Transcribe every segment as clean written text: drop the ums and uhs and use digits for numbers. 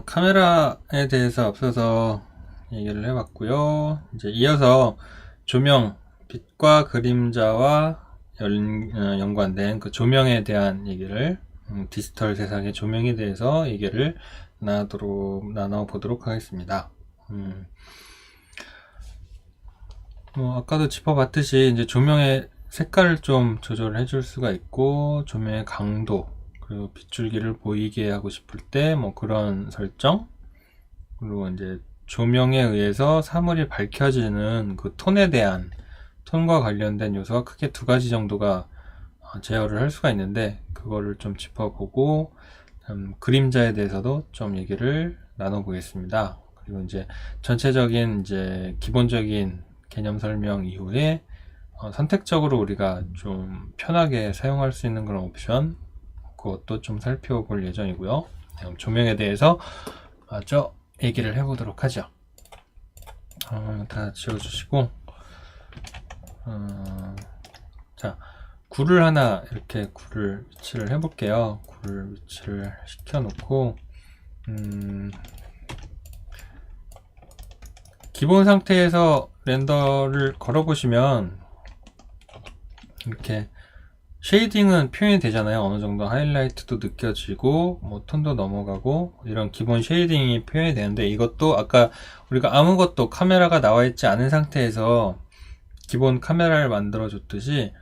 카메라에 대해서 앞서서 얘기를 해봤고요. 이제 이어서 조명, 빛과 그림자와 연관된 그 조명에 대한 얘기를, 디지털 세상의 조명에 대해서 얘기를 나눠보도록 하겠습니다. 아까도 짚어봤듯이 이제 조명의 색깔을 좀 조절해 줄 수가 있고, 조명의 강도, 그리고 빗줄기를 보이게 하고 싶을 때 뭐 그런 설정, 그리고 이제 조명에 의해서 사물이 밝혀지는 그 톤에 대한, 톤과 관련된 요소가 크게 두 가지 정도가 제어를 할 수가 있는데, 그거를 좀 짚어보고, 그림자에 대해서도 좀 얘기를 나눠보겠습니다. 그리고 이제 전체적인 이제 기본적인 개념 설명 이후에 선택적으로 우리가 좀 편하게 사용할 수 있는 그런 옵션, 그것도 좀 살펴볼 예정이고요. 그럼 조명에 대해서 먼저 얘기를 해보도록 하죠. 다 지워주시고, 자, 굴을 하나 이렇게 굴을 위치를 해볼게요. 굴을 위치를 시켜놓고, 기본 상태에서 렌더를 걸어보시면 이렇게 쉐이딩은 표현이 되잖아요. 어느 정도 하이라이트도 느껴지고 뭐 톤도 넘어가고 이런 기본 쉐이딩이 표현이 되는데, 이것도 아까 우리가 아무것도 카메라가 나와 있지 않은 상태에서 기본 카메라를 만들어 줬듯이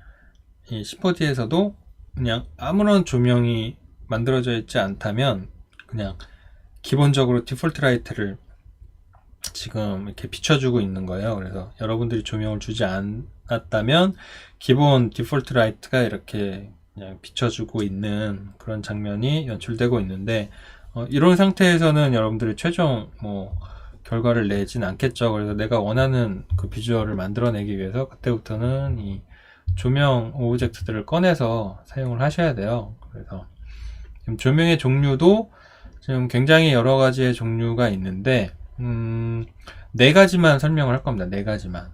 이 C4D에서도 그냥 아무런 조명이 만들어져 있지 않다면 그냥 기본적으로 디폴트 라이트를 지금 이렇게 비춰주고 있는 거예요. 그래서 여러분들이 조명을 주지 않았다면 기본 디폴트 라이트가 이렇게 그냥 비춰주고 있는 그런 장면이 연출되고 있는데, 이런 상태에서는 여러분들이 최종 결과를 내진 않겠죠. 그래서 내가 원하는 그 비주얼을 만들어내기 위해서 그때부터는 이 조명 오브젝트들을 꺼내서 사용을 하셔야 돼요. 그래서 지금 조명의 종류도 지금 굉장히 여러 가지의 종류가 있는데, 네 가지만 설명을 할 겁니다. 네 가지만.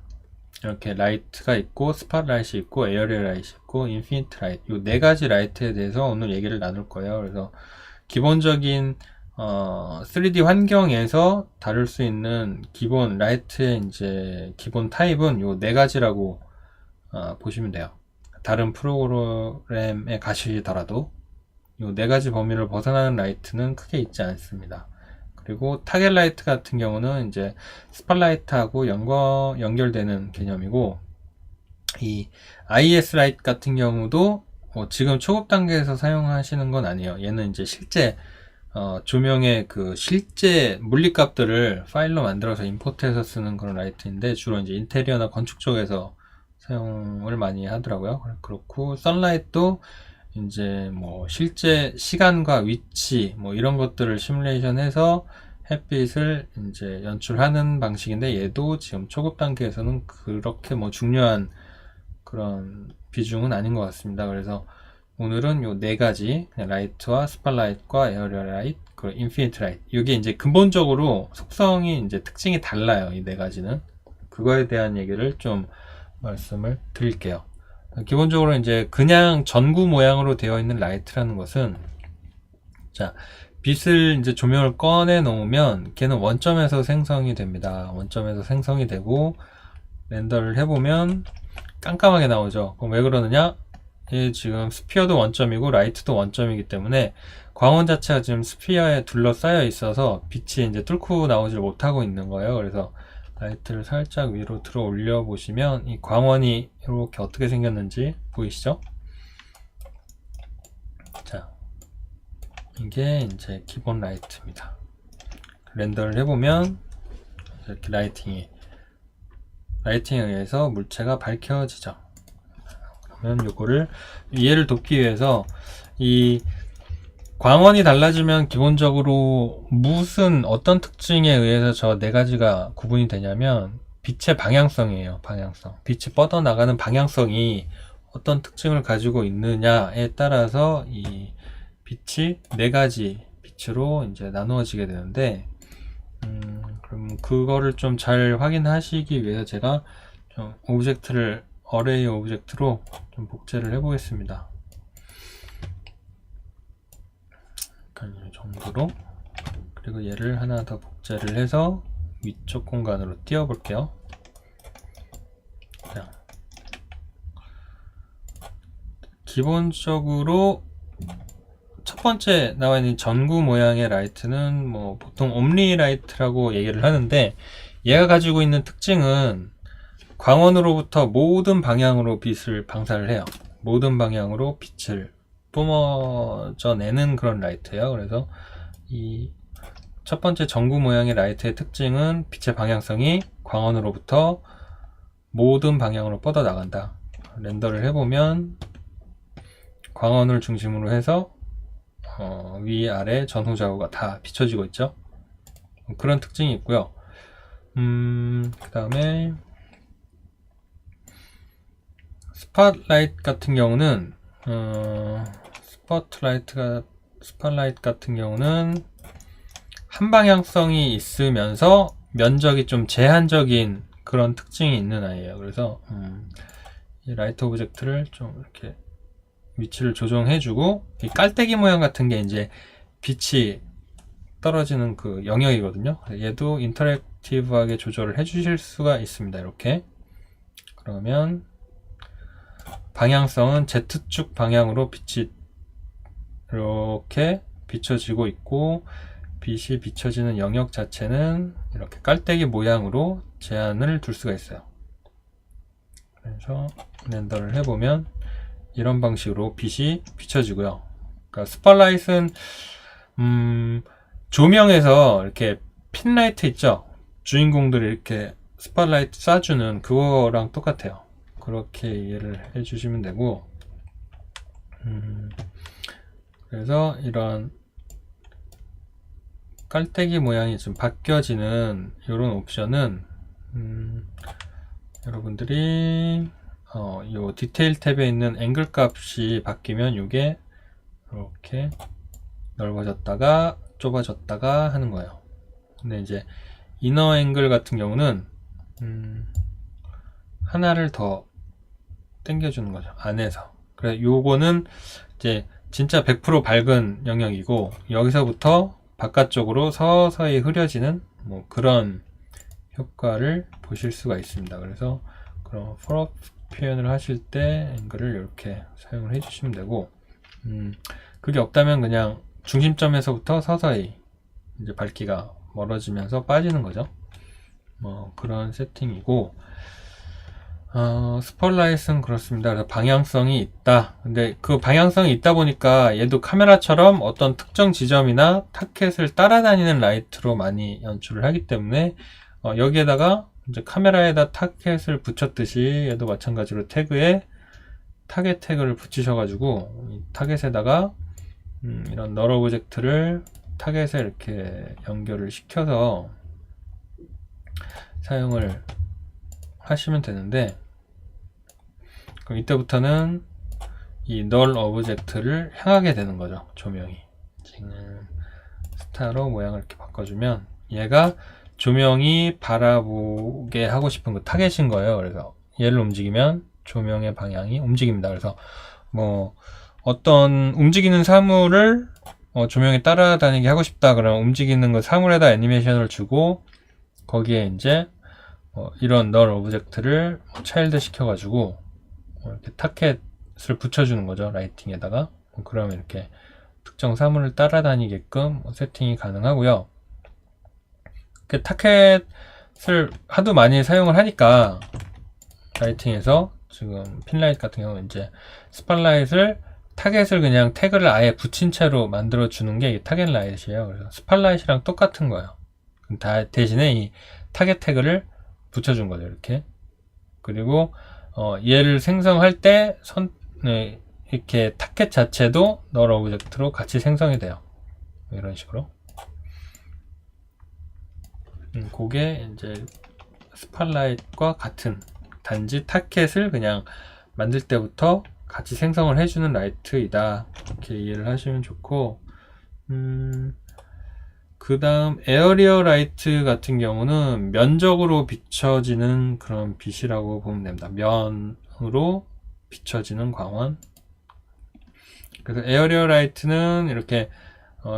이렇게 라이트가 있고, 스팟라이트이 있고, 에어리어 라이트이 있고, 인피니트 라이트. 이 네 가지 라이트에 대해서 오늘 얘기를 나눌 거예요. 그래서 기본적인 3D 환경에서 다룰 수 있는 기본 라이트의 이제 기본 타입은 요 네 가지라고 보시면 돼요. 다른 프로그램에 가시더라도 요 네 가지 범위를 벗어나는 라이트는 크게 있지 않습니다. 그리고 타겟 라이트 같은 경우는 이제 스팟라이트하고 연결되는 개념이고, 이 IS 라이트 같은 경우도 지금 초급 단계에서 사용하시는 건 아니에요. 얘는 이제 실제 조명의 그 실제 물리값들을 파일로 만들어서 임포트해서 쓰는 그런 라이트인데, 주로 이제 인테리어나 건축 쪽에서 사용을 많이 하더라고요. 그렇고 선라이트도 이제 실제 시간과 위치 이런 것들을 시뮬레이션해서 햇빛을 이제 연출하는 방식인데, 얘도 지금 초급 단계에서는 그렇게 중요한 그런 비중은 아닌 것 같습니다. 그래서 오늘은 요 네 가지, 라이트와 스팟라이트과 에어리어 라이트, 그리고 인피니트 라이트, 이게 이제 근본적으로 속성이 이제 특징이 달라요. 이 네 가지는. 그거에 대한 얘기를 좀 말씀을 드릴게요. 기본적으로 이제 그냥 전구 모양으로 되어 있는 라이트라는 것은, 자, 빛을 이제 조명을 꺼내 놓으면 걔는 원점에서 생성이 됩니다. 원점에서 생성이 되고 렌더를 해보면 깜깜하게 나오죠. 그럼 왜 그러느냐? 얘 지금 스피어도 원점이고 라이트도 원점이기 때문에 광원 자체가 지금 스피어에 둘러싸여 있어서 빛이 이제 뚫고 나오질 못하고 있는 거예요. 그래서 라이트를 살짝 위로 들어 올려 보시면 이 광원이 이렇게 어떻게 생겼는지 보이시죠? 자, 이게 이제 기본 라이트입니다. 렌더를 해보면 이렇게 라이팅에 의해서 물체가 밝혀지죠. 그러면 요거를 이해를 돕기 위해서, 이 광원이 달라지면 기본적으로 어떤 특징에 의해서 저 네 가지가 구분이 되냐면 빛의 방향성이에요. 방향성. 빛이 뻗어나가는 방향성이 어떤 특징을 가지고 있느냐에 따라서 이 빛이 네 가지 빛으로 이제 나누어지게 되는데, 그럼 그거를 좀 잘 확인하시기 위해서 제가 좀 어레이 오브젝트로 좀 복제를 해 보겠습니다. 이 정도로 그리고 얘를 하나 더 복제를 해서 위쪽 공간으로 띄워 볼게요. 기본적으로 첫 번째 나와 있는 전구 모양의 라이트는 뭐 보통 옴니 라이트라고 얘기를 하는데, 얘가 가지고 있는 특징은 광원으로부터 모든 방향으로 빛을 방사를 해요. 모든 방향으로 빛을 뿜어져 내는 그런 라이트예요. 그래서 이 첫 번째 전구 모양의 라이트의 특징은 빛의 방향성이 광원으로부터 모든 방향으로 뻗어 나간다. 렌더를 해보면 광원을 중심으로 해서 위아래 전후 좌우가 다 비춰지고 있죠. 그런 특징이 있고요. 그 다음에 스팟라이트 같은 경우는 스팟라이트 같은 경우는 한 방향성이 있으면서 면적이 좀 제한적인 그런 특징이 있는 아이예요. 그래서 이 라이트 오브젝트를 좀 이렇게 위치를 조정해주고, 이 깔때기 모양 같은 게 이제 빛이 떨어지는 그 영역이거든요. 얘도 인터랙티브하게 조절을 해주실 수가 있습니다. 이렇게. 그러면 방향성은 Z축 방향으로 빛이 이렇게 비춰지고 있고, 빛이 비춰지는 영역 자체는 이렇게 깔때기 모양으로 제한을 둘 수가 있어요. 그래서 렌더를 해보면 이런 방식으로 빛이 비춰지고요. 그러니까 스팟라이트는 조명에서 이렇게 핀라이트 있죠? 주인공들이 이렇게 스팟라이트 쏴주는 그거랑 똑같아요. 그렇게 이해를 해주시면 되고, 그래서 이런 깔때기 모양이 좀 바뀌어지는 이런 옵션은 여러분들이 요 디테일 탭에 있는 앵글 값이 바뀌면 이게 이렇게 넓어졌다가 좁아졌다가 하는 거예요. 근데 이제 이너 앵글 같은 경우는 하나를 더 당겨주는 거죠, 안에서. 그래서 요거는 이제 진짜 100% 밝은 영역이고, 여기서부터 바깥쪽으로 서서히 흐려지는 뭐 그런 효과를 보실 수가 있습니다. 그래서 그런 펄업 표현을 하실 때 앵글을 이렇게 사용을 해주시면 되고, 그게 없다면 그냥 중심점에서부터 서서히 이제 밝기가 멀어지면서 빠지는 거죠. 뭐 그런 세팅이고, 스팟라이트는 그렇습니다. 그래서 방향성이 있다. 근데 그 방향성이 있다 보니까 얘도 카메라처럼 어떤 특정 지점이나 타켓을 따라다니는 라이트로 많이 연출을 하기 때문에 여기에다가 이제 카메라에다 타켓을 붙였듯이 얘도 마찬가지로 태그에 타겟 태그를 붙이셔가지고 이 타겟에다가 이런 널 오브젝트를 타겟에 이렇게 연결을 시켜서 사용을 하시면 되는데, 그럼 이때부터는 이 널 오브젝트를 향하게 되는 거죠. 조명이 지금 스타로 모양을 이렇게 바꿔주면 얘가 조명이 바라보게 하고 싶은 그 타겟인 거예요. 그래서 얘를 움직이면 조명의 방향이 움직입니다. 그래서 뭐 어떤 움직이는 사물을 조명이 따라다니게 하고 싶다 그러면 움직이는 그 사물에다 애니메이션을 주고, 거기에 이제 이런 널 오브젝트를 차일드 시켜가지고 이렇게 타켓을 붙여주는 거죠, 라이팅에다가. 그러면 이렇게 특정 사물을 따라다니게끔 세팅이 가능하고요. 그 타켓을 하도 많이 사용을 하니까 라이팅에서 지금 핀라이트 같은 경우는 이제 스팟라이트를 타겟을 그냥 태그를 아예 붙인 채로 만들어 주는 게 타겟 라이트예요. 그래서 스팟라이트랑 똑같은 거예요. 대신에 이 타겟 태그를 붙여준 거죠, 이렇게. 그리고 얘를 생성할 때 이렇게 타켓 자체도 널 오브젝트로 같이 생성이 돼요. 이런 식으로. 그게 이제 스팟라이트과 같은, 단지 타켓을 그냥 만들 때부터 같이 생성을 해주는 라이트이다, 이렇게 이해를 하시면 좋고, 그 다음 에어리어 라이트 같은 경우는 면적으로 비춰지는 그런 빛이라고 보면 됩니다. 면으로 비춰지는 광원. 그래서 에어리어 라이트는 이렇게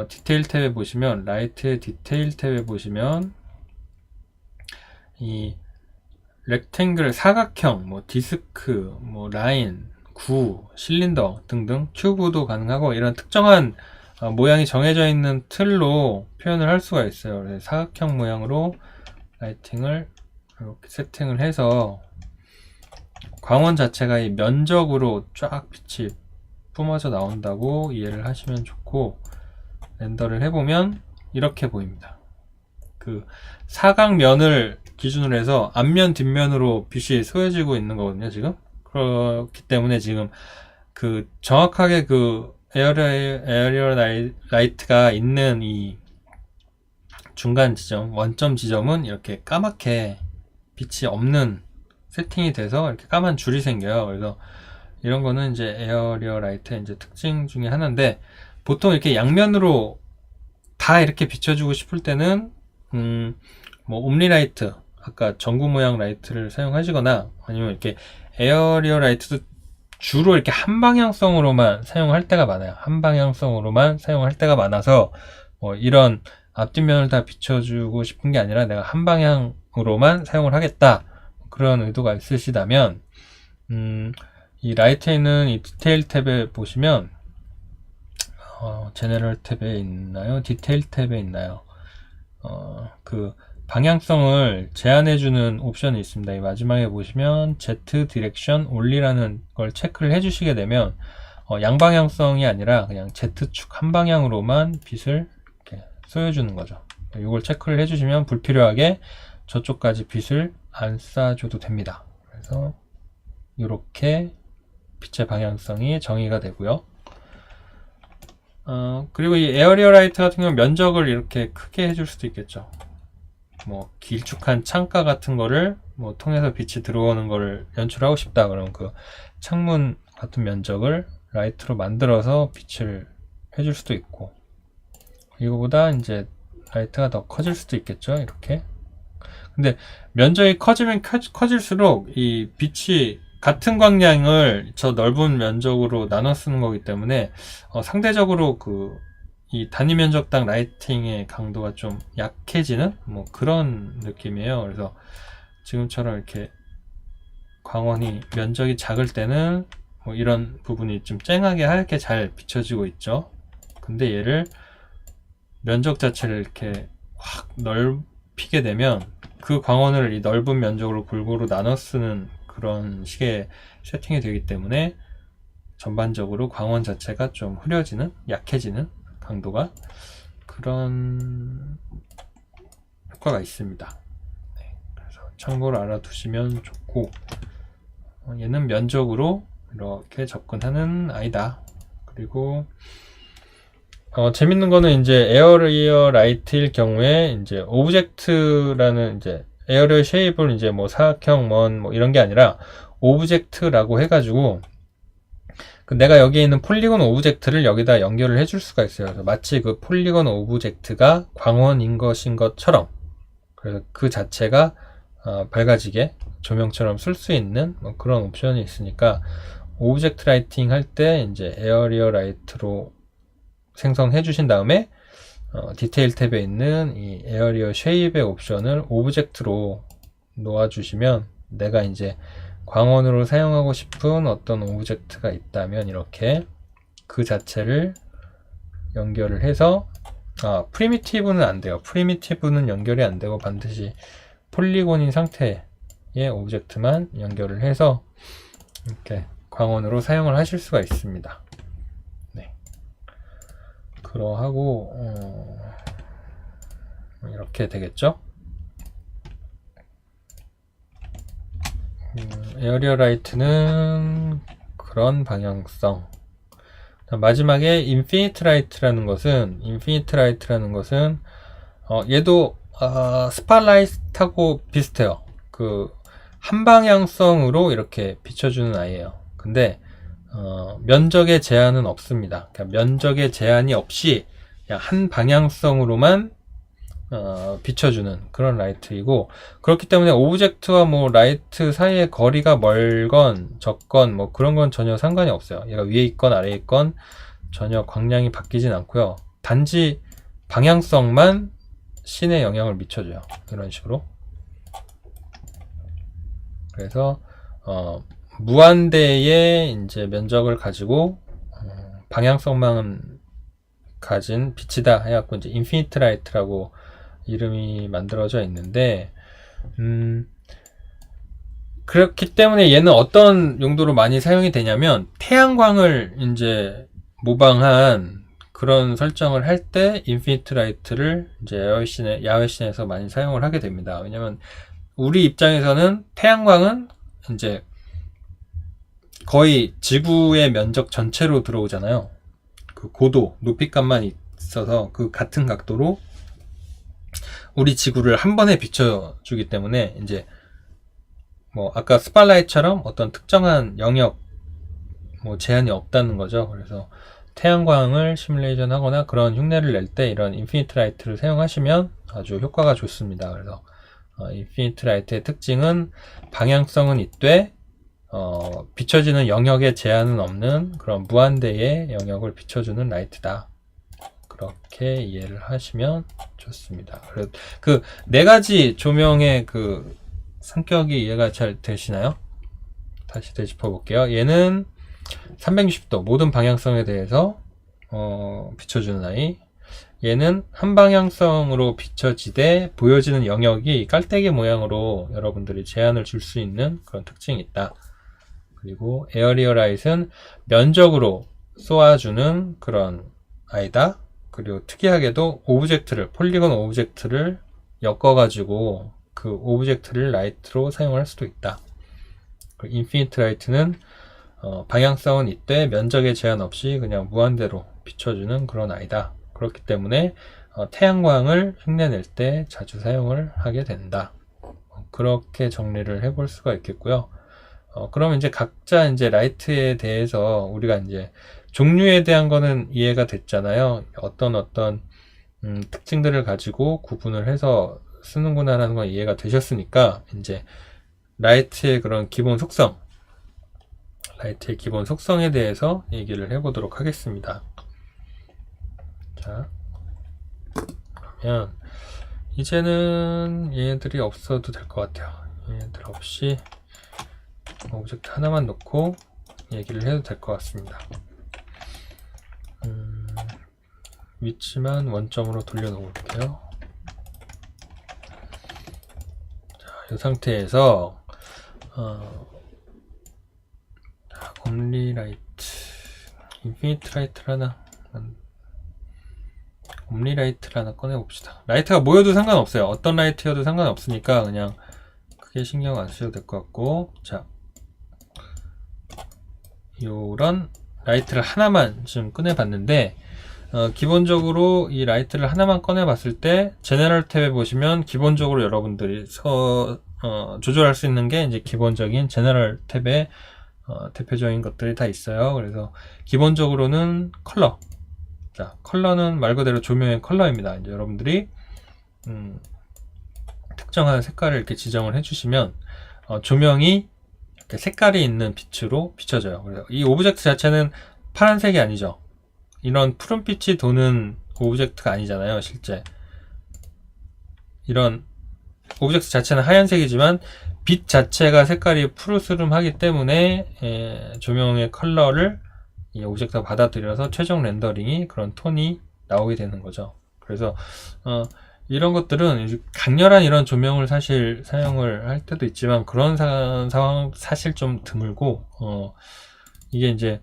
디테일 탭에 보시면, 라이트의 디테일 탭에 보시면, 이 렉탱글, 사각형, 뭐 디스크, 뭐 라인, 구, 실린더 등등 큐브도 가능하고 이런 특정한 모양이 정해져 있는 틀로 표현을 할 수가 있어요. 그래서 사각형 모양으로 라이팅을 이렇게 세팅을 해서 광원 자체가 이 면적으로 쫙 빛이 뿜어져 나온다고 이해를 하시면 좋고, 렌더를 해보면 이렇게 보입니다. 그 사각면을 기준으로 해서 앞면 뒷면으로 빛이 쏘여지고 있는 거거든요, 지금. 그렇기 때문에 지금 그 정확하게 그 에어리어 라이트가 있는 이 중간 지점, 원점 지점은 이렇게 까맣게 빛이 없는 세팅이 돼서 이렇게 까만 줄이 생겨요. 그래서 이런 거는 이제 에어리어 라이트의 이제 특징 중에 하나인데, 보통 이렇게 양면으로 다 이렇게 비춰주고 싶을 때는 뭐 옴니라이트, 아까 전구 모양 라이트를 사용하시거나, 아니면 이렇게 에어리어 라이트도 주로 이렇게 한 방향성으로만 사용할 때가 많아요. 한 방향성으로만 사용할 때가 많아서 이런 앞뒷면을 다 비춰주고 싶은 게 아니라 내가 한 방향으로만 사용을 하겠다, 그런 의도가 있으시다면 이 라이트에 있는 이 디테일 탭에 보시면 제너럴 탭에 있나요? 디테일 탭에 있나요? 그 방향성을 제한해주는 옵션이 있습니다. 이 마지막에 보시면 Z 디렉션 only라는 걸 체크를 해주시게 되면 양방향성이 아니라 그냥 Z축 한 방향으로만 빛을 이렇게 쏘여주는 거죠. 이걸 체크를 해주시면 불필요하게 저쪽까지 빛을 안 쏴줘도 됩니다. 그래서 이렇게 빛의 방향성이 정의가 되고요. 그리고 이 에어리어 라이트 같은 경우는 면적을 이렇게 크게 해줄 수도 있겠죠. 뭐 길쭉한 창가 같은 거를 뭐 통해서 빛이 들어오는 거를 연출하고 싶다, 그러면 그 창문 같은 면적을 라이트로 만들어서 빛을 해줄 수도 있고, 이거보다 이제 라이트가 더 커질 수도 있겠죠, 이렇게. 근데 면적이 커지면 커질수록 이 빛이 같은 광량을 저 넓은 면적으로 나눠 쓰는 거기 때문에 상대적으로 이 단위 면적당 라이팅의 강도가 좀 약해지는 뭐 그런 느낌이에요. 그래서 지금처럼 이렇게 광원이 면적이 작을 때는 뭐 이런 부분이 좀 쨍하게 하얗게 잘 비춰지고 있죠. 근데 얘를 면적 자체를 이렇게 확 넓히게 되면 그 광원을 이 넓은 면적으로 골고루 나눠 쓰는 그런 식의 세팅이 되기 때문에 전반적으로 광원 자체가 좀 흐려지는, 약해지는 강도가, 그런 효과가 있습니다. 네, 그래서 참고로 알아두시면 좋고, 얘는 면적으로 이렇게 접근하는 아이다. 그리고 재밌는 거는 이제 에어리어 라이트일 경우에 이제 오브젝트라는 이제 에어리어 쉐입을 이제 뭐 사각형, 뭐 이런 게 아니라 오브젝트라고 해가지고 내가 여기에 있는 폴리곤 오브젝트를 여기다 연결을 해줄 수가 있어요. 그래서 마치 그 폴리곤 오브젝트가 광원인 것인 것처럼, 그래서 그 자체가 밝아지게 조명처럼 쓸 수 있는 뭐 그런 옵션이 있으니까, 오브젝트 라이팅 할 때 이제 에어리어 라이트로 생성해 주신 다음에 디테일 탭에 있는 이 에어리어 쉐입의 옵션을 오브젝트로 놓아 주시면, 내가 이제 광원으로 사용하고 싶은 어떤 오브젝트가 있다면 이렇게 그 자체를 연결을 해서, 프리미티브는 안 돼요. 프리미티브는 연결이 안 되고 반드시 폴리곤인 상태의 오브젝트만 연결을 해서 이렇게 광원으로 사용을 하실 수가 있습니다. 네. 그러하고 이렇게 되겠죠. 에어리어 라이트는 그런 방향성. 마지막에 인피니트 라이트라는 것은 얘도 스팟라이트하고 비슷해요. 그 한 방향성으로 이렇게 비춰주는 아이예요. 근데 면적의 제한은 없습니다. 그러니까 면적의 제한이 없이 그냥 한 방향성으로만 비춰주는 그런 라이트이고, 그렇기 때문에 오브젝트와 뭐 라이트 사이의 거리가 멀건 적건 뭐 그런 건 전혀 상관이 없어요. 얘가 위에 있건 아래에 있건 전혀 광량이 바뀌진 않고요. 단지 방향성만 씬에 영향을 미쳐줘요. 이런 식으로. 그래서 무한대의 이제 면적을 가지고 방향성만 가진 빛이다 해갖고 이제 인피니트 라이트라고 이름이 만들어져 있는데, 그렇기 때문에 얘는 어떤 용도로 많이 사용이 되냐면 태양광을 이제 모방한 그런 설정을 할 때 인피니트 라이트를 이제 야외씬에서 많이 사용을 하게 됩니다. 왜냐면 우리 입장에서는 태양광은 이제 거의 지구의 면적 전체로 들어오잖아요. 그 고도, 높이값만 있어서 그 같은 각도로 우리 지구를 한 번에 비춰주기 때문에 이제 뭐 아까 스팟라이트처럼 어떤 특정한 영역 뭐 제한이 없다는 거죠. 그래서 태양광을 시뮬레이션 하거나 그런 흉내를 낼 때 이런 인피니트 라이트를 사용하시면 아주 효과가 좋습니다. 그래서 인피니트 라이트의 특징은 방향성은 있되 비춰지는 영역에 제한은 없는 그런 무한대의 영역을 비춰주는 라이트다. 그렇게 이해를 하시면 좋습니다. 그 네 가지 조명의 그 성격이 이해가 잘 되시나요? 다시 되짚어 볼게요. 얘는 360도 모든 방향성에 대해서 비춰주는 아이. 얘는 한 방향성으로 비춰지되 보여지는 영역이 깔때기 모양으로 여러분들이 제한을 줄 수 있는 그런 특징이 있다. 그리고 에어리어 라이트는 면적으로 쏘아주는 그런 아이다. 그리고 특이하게도 폴리곤 오브젝트를 엮어가지고 그 오브젝트를 라이트로 사용할 수도 있다. 인피니트 라이트는 방향성은 있되 면적에 제한 없이 그냥 무한대로 비춰주는 그런 아이다. 그렇기 때문에 태양광을 흉내낼 때 자주 사용을 하게 된다. 그렇게 정리를 해볼 수가 있겠고요. 그러면 이제 각자 이제 라이트에 대해서 우리가 이제 종류에 대한 거는 이해가 됐잖아요. 어떤 특징들을 가지고 구분을 해서 쓰는구나라는 건 이해가 되셨으니까 이제 라이트의 기본 속성에 대해서 얘기를 해보도록 하겠습니다. 자, 그러면 이제는 얘네들이 없어도 될 것 같아요. 얘네들 없이 오브젝트 하나만 놓고 얘기를 해도 될 것 같습니다. 위치만 원점으로 돌려놓을게요. 자, 이 상태에서 옴리 라이트, 인피니트 라이트를 하나, 옴리 라이트를 하나 꺼내봅시다. 라이트가 모여도 상관없어요. 어떤 라이트여도 상관없으니까 그냥 크게 신경 안 쓰셔도 될 것 같고, 자, 요런 라이트를 하나만 지금 꺼내봤는데, 기본적으로 이 라이트를 하나만 꺼내봤을 때 제너럴 탭에 보시면 기본적으로 여러분들이 조절할 수 있는 게 이제 기본적인 제너럴 탭에 대표적인 것들이 다 있어요. 그래서 기본적으로는 컬러. 자, 컬러는 말 그대로 조명의 컬러입니다. 이제 여러분들이 특정한 색깔을 이렇게 지정을 해주시면 조명이 이렇게 색깔이 있는 빛으로 비춰져요. 그래서 이 오브젝트 자체는 파란색이 아니죠. 이런 푸른빛이 도는 오브젝트가 아니잖아요, 실제. 이런 오브젝트 자체는 하얀색이지만 빛 자체가 색깔이 푸르스름하기 때문에 조명의 컬러를 이 오브젝트가 받아들여서 최종 렌더링이 그런 톤이 나오게 되는 거죠. 그래서 이런 것들은 강렬한 이런 조명을 사실 사용을 할 때도 있지만 그런 상황 사실 좀 드물고 이게 이제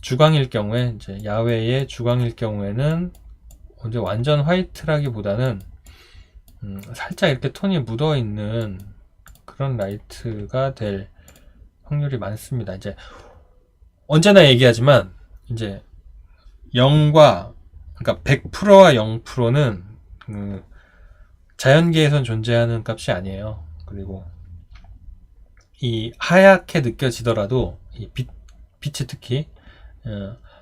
주광일 경우에 이제 야외의 주광일 경우에는 이제 완전 화이트라기보다는 살짝 이렇게 톤이 묻어 있는 그런 라이트가 될 확률이 많습니다. 이제 언제나 얘기하지만 이제 0과 그러니까 100%와 0%는 자연계에선 존재하는 값이 아니에요. 그리고 이 하얗게 느껴지더라도 이 빛이 특히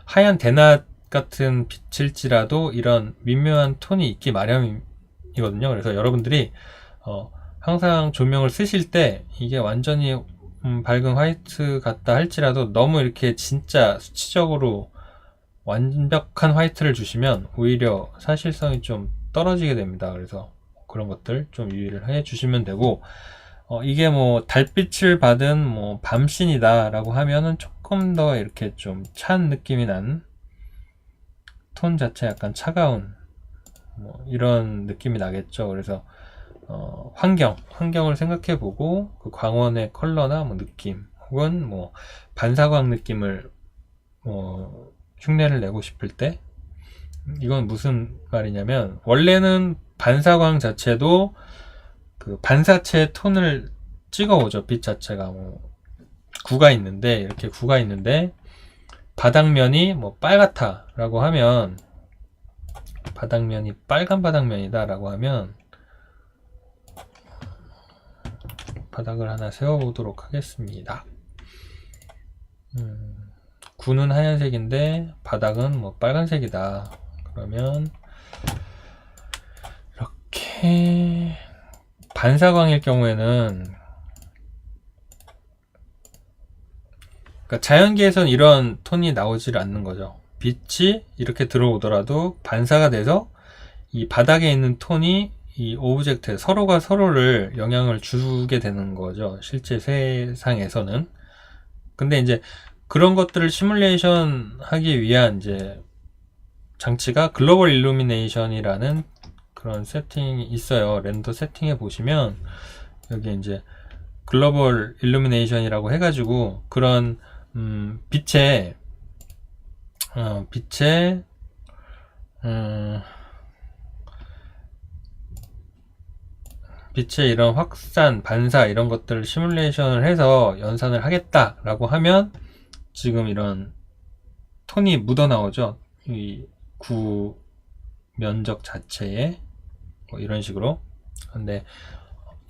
하얀 대낮 같은 빛일지라도 이런 미묘한 톤이 있기 마련이거든요. 그래서 여러분들이 항상 조명을 쓰실 때 이게 완전히 밝은 화이트 같다 할지라도 너무 이렇게 진짜 수치적으로 완벽한 화이트를 주시면 오히려 사실성이 좀 떨어지게 됩니다. 그래서 그런 것들 좀 유의를 해 주시면 되고, 이게 뭐 달빛을 받은 뭐 밤신이다 라고 하면은 조금 더 이렇게 좀 찬 느낌이 난 톤 자체 약간 차가운 뭐 이런 느낌이 나겠죠. 그래서 환경을 생각해 보고 그 광원의 컬러나 뭐 느낌 혹은 뭐 반사광 느낌을 흉내를 내고 싶을 때, 이건 무슨 말이냐면 원래는 반사광 자체도 그 반사체 톤을 찍어 오죠. 빛 자체가 뭐 구가 있는데, 이렇게 구가 있는데 바닥면이 뭐 빨갛다 라고 하면, 바닥면이 빨간 바닥면이다 라고 하면 바닥을 하나 세워보도록 하겠습니다. 구는 하얀색인데 바닥은 뭐 빨간색이다. 그러면 이렇게 반사광일 경우에는, 그러니까 자연계에선 이런 톤이 나오질 않는 거죠. 빛이 이렇게 들어오더라도 반사가 돼서 이 바닥에 있는 톤이 이 오브젝트 서로가 서로를 영향을 주게 되는 거죠. 실제 세상에서는. 근데 이제 그런 것들을 시뮬레이션 하기 위한 이제 장치가 글로벌 일루미네이션이라는 그런 세팅이 있어요. 렌더 세팅에 보시면 여기 이제 글로벌 일루미네이션이라고 해가지고 그런 빛의 이런 확산, 반사 이런 것들을 시뮬레이션을 해서 연산을 하겠다라고 하면 지금 이런 톤이 묻어나오죠. 이 구 면적 자체에 뭐 이런 식으로. 근데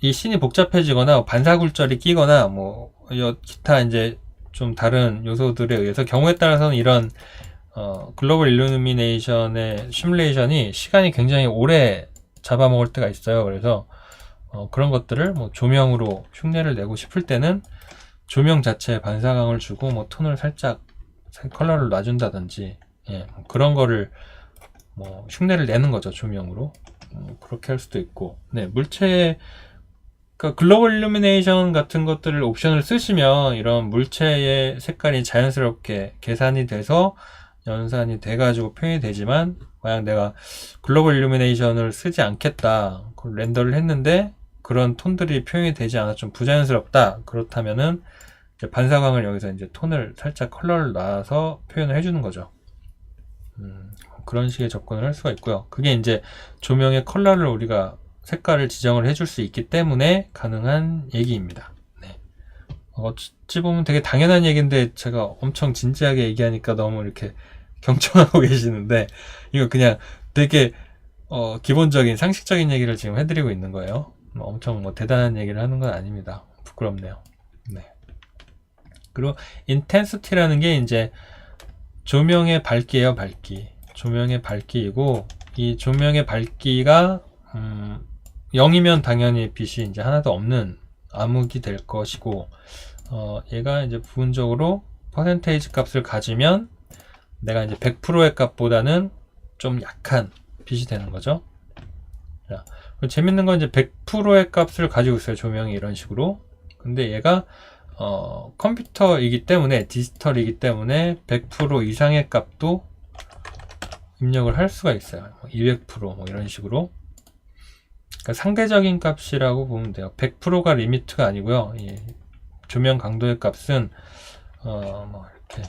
이 씬이 복잡해지거나 반사굴절이 끼거나 뭐 기타 이제 좀 다른 요소들에 의해서 경우에 따라서는 이런 글로벌 일루미네이션의 시뮬레이션이 시간이 굉장히 오래 잡아먹을 때가 있어요. 그래서 그런 것들을 뭐 조명으로 흉내를 내고 싶을 때는 조명 자체에 반사광을 주고 뭐 톤을 살짝 컬러를 놔준다든지, 예, 그런 거를 뭐 흉내를 내는 거죠. 조명으로. 그렇게 할 수도 있고. 네, 물체, 그러니까 글로벌 일루미네이션 같은 것들을 옵션을 쓰시면 이런 물체의 색깔이 자연스럽게 계산이 돼서 연산이 돼가지고 표현이 되지만, 만약 내가 글로벌 일루미네이션을 쓰지 않겠다, 렌더를 했는데 그런 톤들이 표현이 되지 않아 좀 부자연스럽다, 그렇다면은 이제 반사광을 여기서 이제 톤을 살짝 컬러를 놔서 표현을 해주는 거죠. 그런 식의 접근을 할 수가 있고요. 그게 이제 조명의 컬러를 우리가 색깔을 지정을 해줄 수 있기 때문에 가능한 얘기입니다. 네. 어찌 보면 되게 당연한 얘기인데 제가 엄청 진지하게 얘기하니까 너무 이렇게 경청하고 계시는데, 이거 그냥 되게 기본적인 상식적인 얘기를 지금 해드리고 있는 거예요. 엄청 뭐 대단한 얘기를 하는 건 아닙니다. 부끄럽네요. 네. 그리고 인텐시티라는 게 이제 조명의 밝기예요. 밝기. 조명의 밝기이고, 이 조명의 밝기가 0이면 당연히 빛이 이제 하나도 없는 암흑이 될 것이고, 얘가 이제 부분적으로 퍼센테이지 값을 가지면 내가 이제 100%의 값보다는 좀 약한 빛이 되는 거죠. 자, 재밌는 건 이제 100%의 값을 가지고 있어요. 조명이 이런 식으로. 근데 얘가 컴퓨터이기 때문에, 디지털이기 때문에 100% 이상의 값도 입력을 할 수가 있어요. 200% 뭐 이런 식으로. 그러니까 상대적인 값이라고 보면 돼요. 100%가 리미트가 아니고요. 이 조명 강도의 값은 뭐 이렇게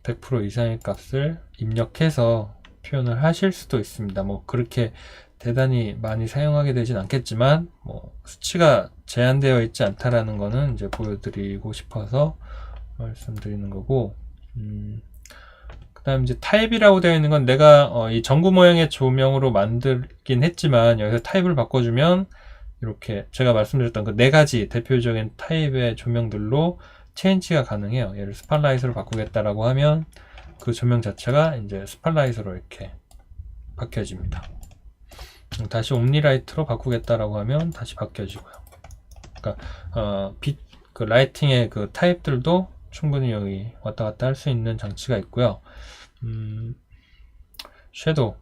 100% 이상의 값을 입력해서 표현을 하실 수도 있습니다. 뭐 그렇게 대단히 많이 사용하게 되진 않겠지만, 뭐 수치가 제한되어 있지 않다라는 거는 이제 보여드리고 싶어서 말씀드리는 거고, 그 다음 이제 타입이라고 되어 있는 건 내가 이 전구 모양의 조명으로 만들긴 했지만, 여기서 타입을 바꿔주면 이렇게 제가 말씀드렸던 그 4가지 대표적인 타입의 조명들로 체인지가 가능해요. 얘를 스팟라이트로 바꾸겠다라고 하면 그 조명 자체가 이제 스팟라이트로 이렇게 바뀌어집니다. 다시 옴니라이트로 바꾸겠다라고 하면 다시 바뀌어지고요. 그러니까 빛, 그 라이팅의 그 타입들도 충분히 여기 왔다 갔다 할 수 있는 장치가 있고요. 섀도우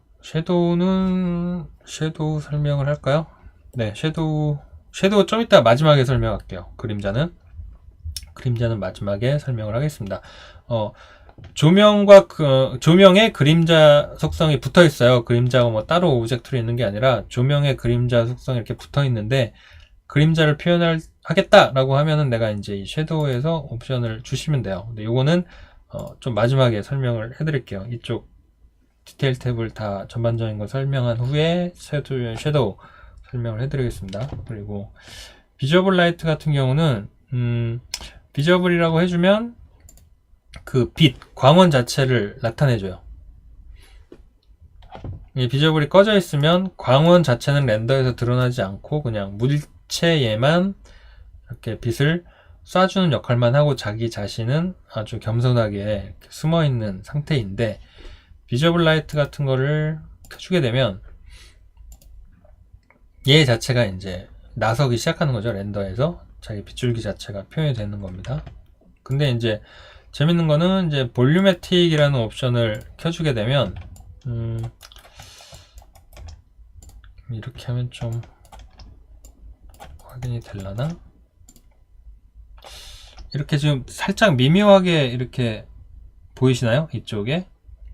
설명을 할까요? 네, 섀도우 좀 이따 마지막에 설명할게요. 그림자는 마지막에 설명을 하겠습니다. 조명과 조명에 그림자 속성이 붙어 있어요. 그림자가 뭐 따로 오브젝트로 있는 게 아니라 조명에 그림자 속성이 이렇게 붙어 있는데, 그림자를 표현하겠다라고 하면은 내가 이제 이 섀도우에서 옵션을 주시면 돼요. 근데 요거는 좀 마지막에 설명을 해드릴게요. 이쪽 디테일 탭을 다 전반적인 걸 설명한 후에 섀도우 설명을 해드리겠습니다. 그리고 비저블 라이트 같은 경우는 비저블이라고 해주면 그 빛, 광원 자체를 나타내줘요. 이 비저블이 꺼져 있으면 광원 자체는 렌더에서 드러나지 않고 그냥 물체에만 이렇게 빛을 쏴주는 역할만 하고 자기 자신은 아주 겸손하게 숨어 있는 상태인데, 비저블 라이트 같은 거를 켜주게 되면 얘 자체가 이제 나서기 시작하는 거죠. 렌더에서 자기 빗줄기 자체가 표현이 되는 겁니다. 근데 이제 재밌는 거는 이제 볼륨매틱이라는 옵션을 켜주게 되면 이렇게 하면 좀 확인이 되려나? 이렇게 지금 살짝 미묘하게 이렇게 보이시나요? 이쪽에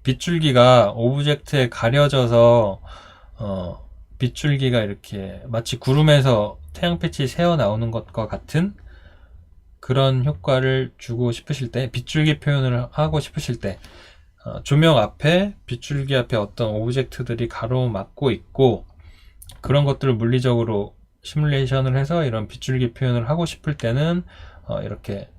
빗줄기가 오브젝트에 가려져서 빗줄기가 이렇게 마치 구름에서 태양빛이 새어 나오는 것과 같은 그런 효과를 주고 싶으실 때, 빗줄기 표현을 하고 싶으실 때, 조명 앞에 빗줄기 앞에 어떤 오브젝트들이 가로막고 있고 그런 것들을 물리적으로 시뮬레이션을 해서 이런 빗줄기 표현을 하고 싶을 때는 이렇게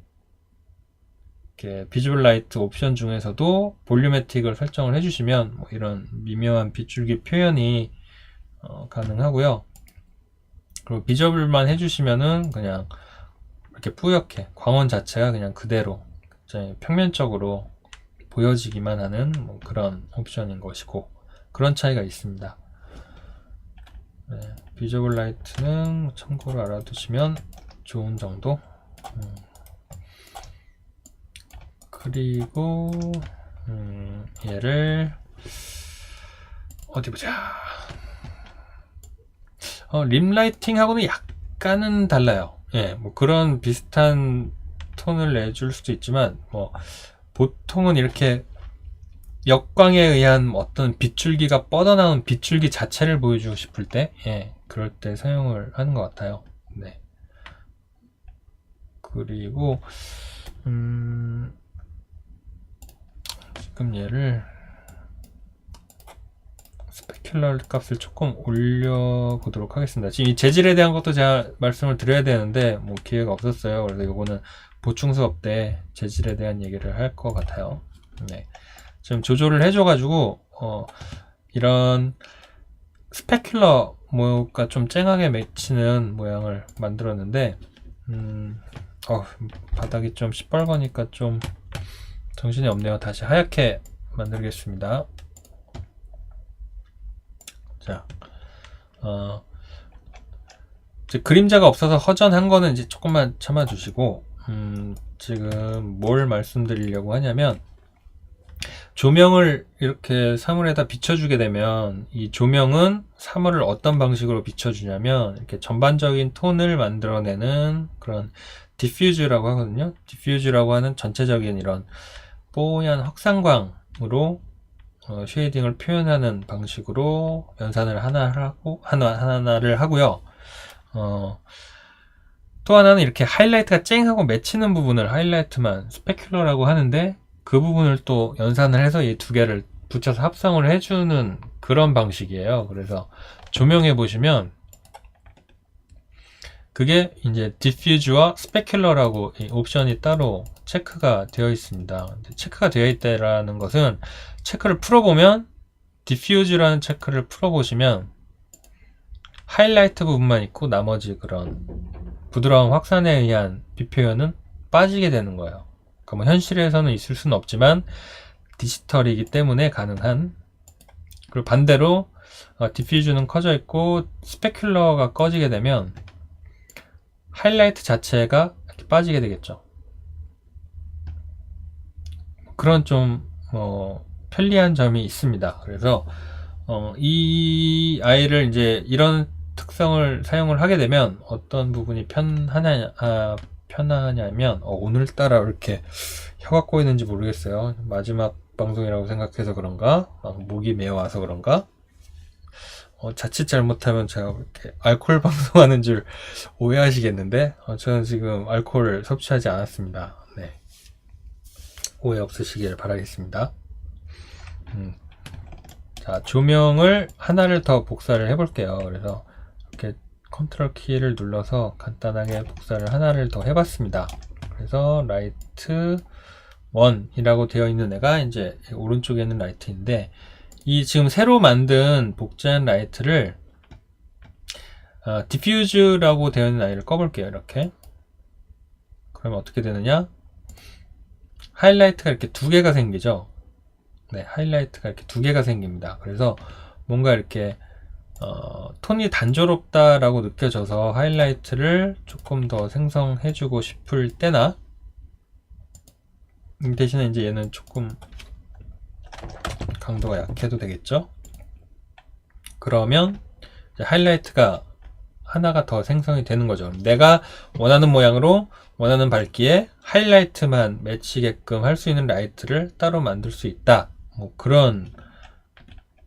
비주얼 라이트 옵션 중에서도 볼륨매틱을 설정을 해주시면 뭐 이런 미묘한 빗줄기 표현이 가능하고요. 그리고 비저블만 해주시면은 그냥 이렇게 뿌옇게 광원 자체가 그냥 그대로 평면적으로 보여지기만 하는 뭐 그런 옵션인 것이고, 그런 차이가 있습니다. 네, 비저블 라이트는 참고로 알아두시면 좋은 정도. 그리고 얘를 어디 보자. 림라이팅하고는 약간은 달라요. 예, 뭐 그런 비슷한 톤을 내줄 수도 있지만, 뭐 보통은 이렇게 역광에 의한 어떤 빗줄기가 뻗어나온 빗줄기 자체를 보여주고 싶을 때, 예, 그럴 때 사용을 하는 것 같아요. 네. 그리고 지금 얘를 스페큘러 값을 조금 올려보도록 하겠습니다. 지금 이 재질에 대한 것도 제가 말씀을 드려야 되는데 뭐 기회가 없었어요. 그래서 요거는 보충 수업 때 재질에 대한 얘기를 할 것 같아요. 네. 지금 조절을 해줘가지고 이런 스페큘러 모가 좀 쨍하게 맺히는 모양을 만들었는데, 바닥이 좀 시뻘거니까 좀 정신이 없네요. 다시 하얗게 만들겠습니다. 자, 이제 그림자가 없어서 허전한 거는 이제 조금만 참아주시고, 지금 뭘 말씀드리려고 하냐면, 조명을 이렇게 사물에다 비춰주게 되면 이 조명은 사물을 어떤 방식으로 비춰주냐면 이렇게 전반적인 톤을 만들어내는 그런 디퓨즈라고 하거든요. 디퓨즈라고 하는 전체적인 이런 뽀얀 확산광으로 쉐이딩을 표현하는 방식으로 연산을 하나를 하고요. 또 하나는 이렇게 하이라이트가 쨍하고 맺히는 부분을 하이라이트만 스페큘러라고 하는데, 그 부분을 또 연산을 해서 이 두 개를 붙여서 합성을 해주는 그런 방식이에요. 그래서 조명해 보시면 그게 이제 디퓨즈와 스페큘러라고 이 옵션이 따로 체크가 되어 있습니다. 체크가 되어 있다라는 것은, 체크를 풀어보면 디퓨즈라는 체크를 풀어보시면 하이라이트 부분만 있고 나머지 그런 부드러운 확산에 의한 빛 표현은 빠지게 되는 거예요. 뭐 현실에서는 있을 수는 없지만 디지털이기 때문에 가능한. 그리고 반대로 디퓨즈는 커져 있고 스페큘러가 꺼지게 되면 하이라이트 자체가 이렇게 빠지게 되겠죠. 그런 좀 편리한 점이 있습니다. 그래서 이 아이를 이제 이런 특성을 사용을 하게 되면 어떤 부분이 편하냐면 오늘따라 왜 이렇게 혀가 꼬이는지 모르겠어요. 마지막 방송이라고 생각해서 그런가? 목이 메어와서 그런가? 자칫 잘못하면 제가 이렇게 알코올 방송하는 줄 오해하시겠는데 저는 지금 알코올을 섭취하지 않았습니다. 네. 오해 없으시길 바라겠습니다. 자, 조명을 하나를 더 복사를 해볼게요. 그래서 이렇게 컨트롤 키를 눌러서 간단하게 복사를 하나를 더 해봤습니다. 그래서 라이트 1이라고 되어 있는 애가 이제 오른쪽에 있는 라이트인데, 이 지금 새로 만든 복제한 라이트를 디퓨즈라고 되어 있는 아이를 꺼볼게요. 이렇게. 그러면 어떻게 되느냐? 하이라이트가 이렇게 두 개가 생기죠. 네, 하이라이트가 이렇게 두 개가 생깁니다. 그래서 뭔가 이렇게 톤이 단조롭다라고 느껴져서 하이라이트를 조금 더 생성해주고 싶을 때나, 대신에 이제 얘는 조금 강도가 약해도 되겠죠. 그러면 이제 하이라이트가 하나가 더 생성이 되는 거죠. 내가 원하는 모양으로 원하는 밝기에 하이라이트만 맺히게끔 할 수 있는 라이트를 따로 만들 수 있다. 뭐 그런,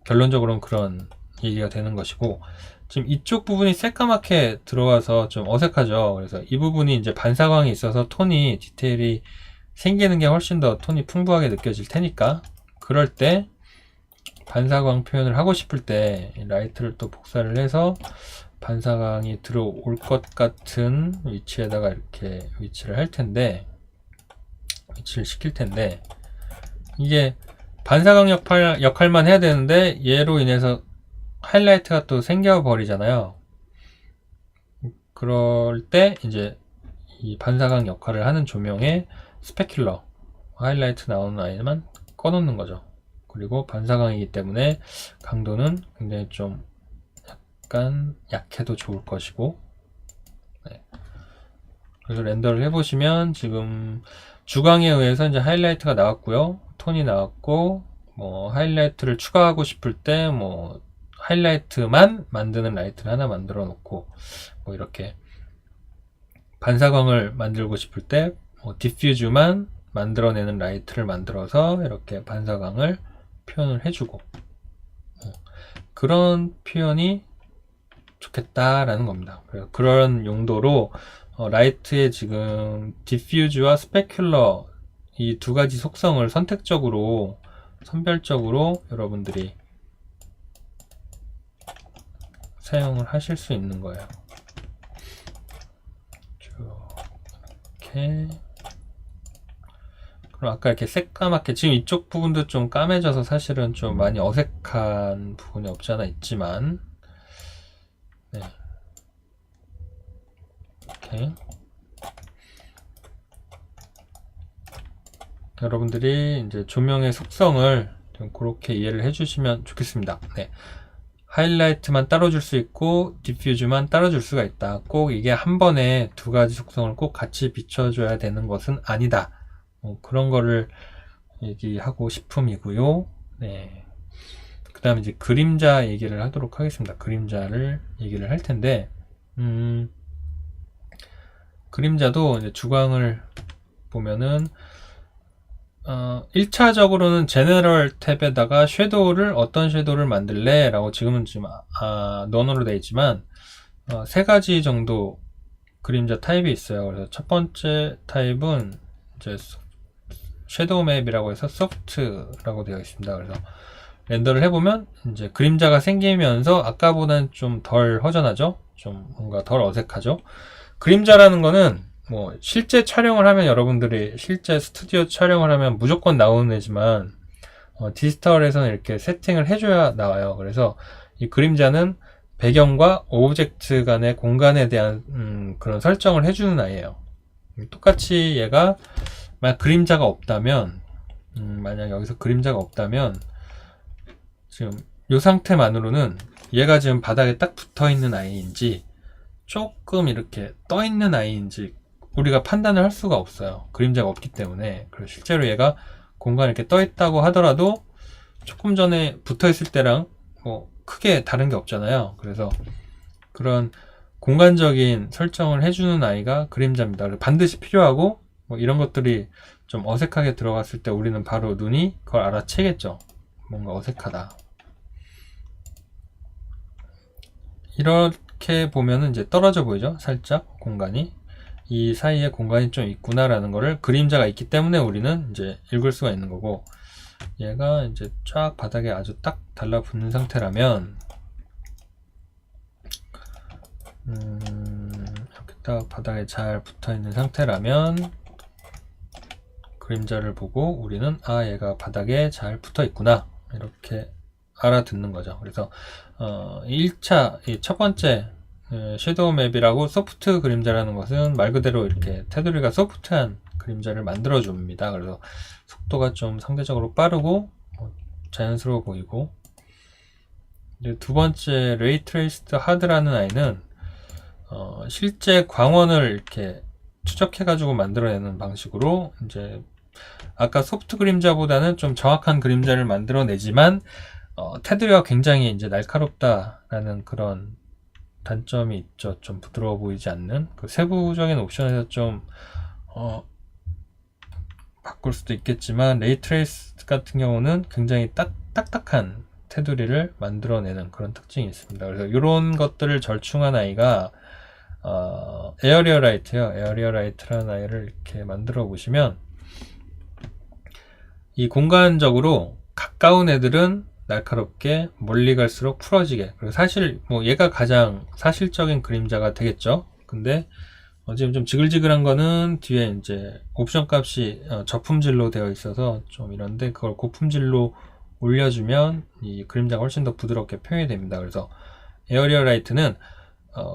결론적으로는 그런 얘기가 되는 것이고, 지금 이쪽 부분이 새까맣게 들어와서 좀 어색하죠. 그래서 이 부분이 이제 반사광이 있어서 톤이, 디테일이 생기는 게 훨씬 더 톤이 풍부하게 느껴질 테니까, 그럴 때 반사광 표현을 하고 싶을 때 라이트를 또 복사를 해서 반사광이 들어올 것 같은 위치에다가 이렇게 위치를 할 텐데, 위치를 시킬 텐데, 이게 반사광 역할만 해야 되는데 얘로 인해서 하이라이트가 또 생겨 버리잖아요. 그럴 때 이제 이 반사광 역할을 하는 조명에 스페큘러, 하이라이트 나오는 아이만 꺼놓는 거죠. 그리고 반사광이기 때문에 강도는 굉장히 좀 약간 약해도 좋을 것이고, 네. 그래서 렌더를 해보시면 지금 주광에 의해서 이제 하이라이트가 나왔고요, 톤이 나왔고, 뭐 하이라이트를 추가하고 싶을 때 뭐 하이라이트만 만드는 라이트를 하나 만들어 놓고, 뭐 이렇게 반사광을 만들고 싶을 때 뭐 디퓨즈만 만들어내는 라이트를 만들어서 이렇게 반사광을 표현을 해주고, 그런 표현이 좋겠다라는 겁니다. 그런 용도로 라이트의 지금 디퓨즈와 스페큘러 이 두 가지 속성을 선택적으로, 선별적으로 여러분들이 사용을 하실 수 있는 거예요. 이렇게. 그럼 아까 이렇게 새까맣게, 지금 이쪽 부분도 좀 까매져서 사실은 좀 많이 어색한 부분이 없지 않아 있지만, 네. 이렇게 여러분들이 이제 조명의 속성을 좀 그렇게 이해를 해주시면 좋겠습니다. 네. 하이라이트만 따로 줄 수 있고 디퓨즈만 따로 줄 수가 있다. 꼭 이게 한 번에 두 가지 속성을 꼭 같이 비춰줘야 되는 것은 아니다. 그런 거를 얘기하고 싶음이고요. 네. 그 다음에 이제 그림자 얘기를 하도록 하겠습니다. 그림자를 얘기를 할 텐데, 그림자도 이제 주광을 보면은 1차적으로는 제너럴 탭에다가 섀도우를, 어떤 섀도우를 만들래? 라고 지금은 넌으로 되어 있지만 세 가지 정도 그림자 타입이 있어요. 그래서 첫 번째 타입은 이제 섀도우 맵이라고 해서 소프트라고 되어 있습니다. 그래서 렌더를 해보면 이제 그림자가 생기면서 아까보다는 좀 덜 허전하죠? 좀 뭔가 덜 어색하죠? 그림자라는 거는 뭐 실제 촬영을 하면, 여러분들이 실제 스튜디오 촬영을 하면 무조건 나오는 애지만 디지털에서는 이렇게 세팅을 해줘야 나와요. 그래서 이 그림자는 배경과 오브젝트 간의 공간에 대한 그런 설정을 해주는 아이예요. 똑같이 얘가 만약 그림자가 없다면, 만약 여기서 그림자가 없다면 지금 이 상태만으로는 얘가 지금 바닥에 딱 붙어 있는 아이인지 조금 이렇게 떠 있는 아이인지 우리가 판단을 할 수가 없어요. 그림자가 없기 때문에. 그리고 실제로 얘가 공간에 이렇게 떠 있다고 하더라도 조금 전에 붙어 있을 때랑 뭐 크게 다른 게 없잖아요. 그래서 그런 공간적인 설정을 해주는 아이가 그림자입니다. 반드시 필요하고, 뭐 이런 것들이 좀 어색하게 들어갔을 때 우리는 바로 눈이 그걸 알아채겠죠. 뭔가 어색하다. 이렇게 보면은 이제 떨어져 보이죠? 살짝 공간이. 이 사이에 공간이 좀 있구나라는 거를 그림자가 있기 때문에 우리는 이제 읽을 수가 있는 거고, 얘가 이제 쫙 바닥에 아주 딱 달라붙는 상태라면, 이렇게 딱 바닥에 잘 붙어 있는 상태라면 그림자를 보고 우리는 아, 얘가 바닥에 잘 붙어 있구나, 이렇게 알아듣는 거죠. 그래서 1차, 첫 번째 섀도우 맵이라고 소프트 그림자라는 것은 말 그대로 이렇게 테두리가 소프트한 그림자를 만들어 줍니다. 그래서 속도가 좀 상대적으로 빠르고 자연스러워 보이고, 이제 두 번째 레이 트레이스드 하드라는 아이는 실제 광원을 이렇게 추적해 가지고 만들어내는 방식으로 이제 아까 소프트 그림자보다는 좀 정확한 그림자를 만들어내지만 테두리가 굉장히 이제 날카롭다라는 그런 단점이 있죠. 좀 부드러워 보이지 않는 그 세부적인 옵션에서 좀 바꿀 수도 있겠지만, 레이 트레이스 같은 경우는 굉장히 딱딱한 테두리를 만들어내는 그런 특징이 있습니다. 그래서 이런 것들을 절충한 아이가 에어리어라이트요. 에어리어라이트라는 아이를 이렇게 만들어 보시면, 이 공간적으로 가까운 애들은 날카롭게, 멀리 갈수록 풀어지게, 그리고 사실 뭐 얘가 가장 사실적인 그림자가 되겠죠. 근데 지금 좀 지글지글한 거는 뒤에 이제 옵션 값이 저품질로 되어 있어서 좀 이런데, 그걸 고품질로 올려주면 이 그림자가 훨씬 더 부드럽게 표현이 됩니다. 그래서 에어리어라이트는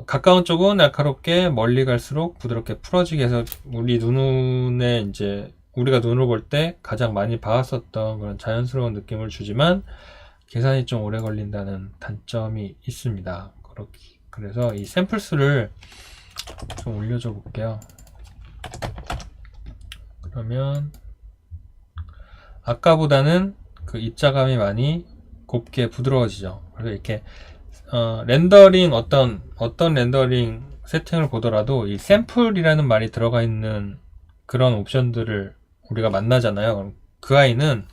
가까운 쪽은 날카롭게, 멀리 갈수록 부드럽게 풀어지게 해서 우리 눈에 이제 우리가 눈으로 볼 때 가장 많이 봐왔었던 그런 자연스러운 느낌을 주지만 계산이 좀 오래 걸린다는 단점이 있습니다. 그래서 이 샘플 수를 좀 올려줘 볼게요. 그러면 아까보다는 그 입자감이 많이 곱게 부드러워지죠. 그래서 이렇게 렌더링, 어떤 렌더링 세팅을 보더라도 이 샘플이라는 말이 들어가 있는 그런 옵션들을 우리가 만나잖아요. 그럼 그 아이는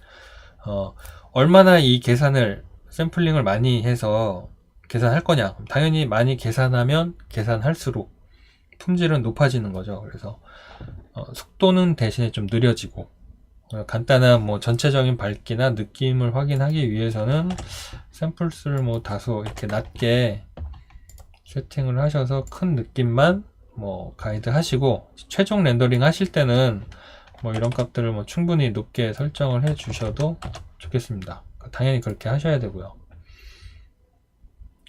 얼마나 이 계산을, 샘플링을 많이 해서 계산할 거냐. 당연히 많이 계산하면 계산할수록 품질은 높아지는 거죠. 그래서 속도는 대신에 좀 느려지고, 간단한 뭐 전체적인 밝기나 느낌을 확인하기 위해서는 샘플 수를 뭐 다소 이렇게 낮게 세팅을 하셔서 큰 느낌만 뭐 가이드 하시고, 최종 렌더링 하실 때는 뭐 이런 값들을 뭐 충분히 높게 설정을 해 주셔도 좋겠습니다. 당연히 그렇게 하셔야 되고요.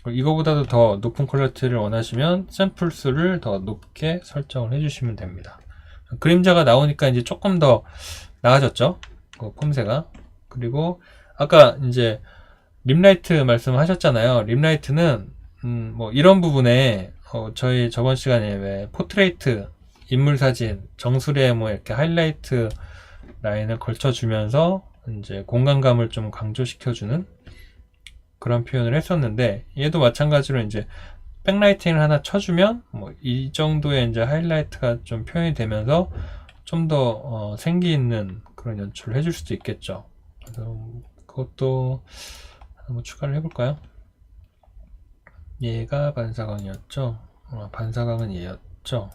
이거보다도 더 높은 퀄리티를 원하시면 샘플 수를 더 높게 설정을 해 주시면 됩니다. 그림자가 나오니까 이제 조금 더 나아졌죠, 그 폼새가. 그리고 아까 이제 림라이트 말씀하셨잖아요. 림라이트는 뭐 이런 부분에 저희 저번 시간에 왜 포트레이트, 인물 사진, 정수리에 뭐 이렇게 하이라이트 라인을 걸쳐주면서 이제 공간감을 좀 강조시켜주는 그런 표현을 했었는데, 얘도 마찬가지로 이제 백라이팅을 하나 쳐주면 뭐 이 정도의 이제 하이라이트가 좀 표현이 되면서 좀 더 생기 있는 그런 연출을 해줄 수도 있겠죠. 그래서 그것도 한번 추가를 해볼까요? 얘가 반사광이었죠. 반사광은 얘였죠.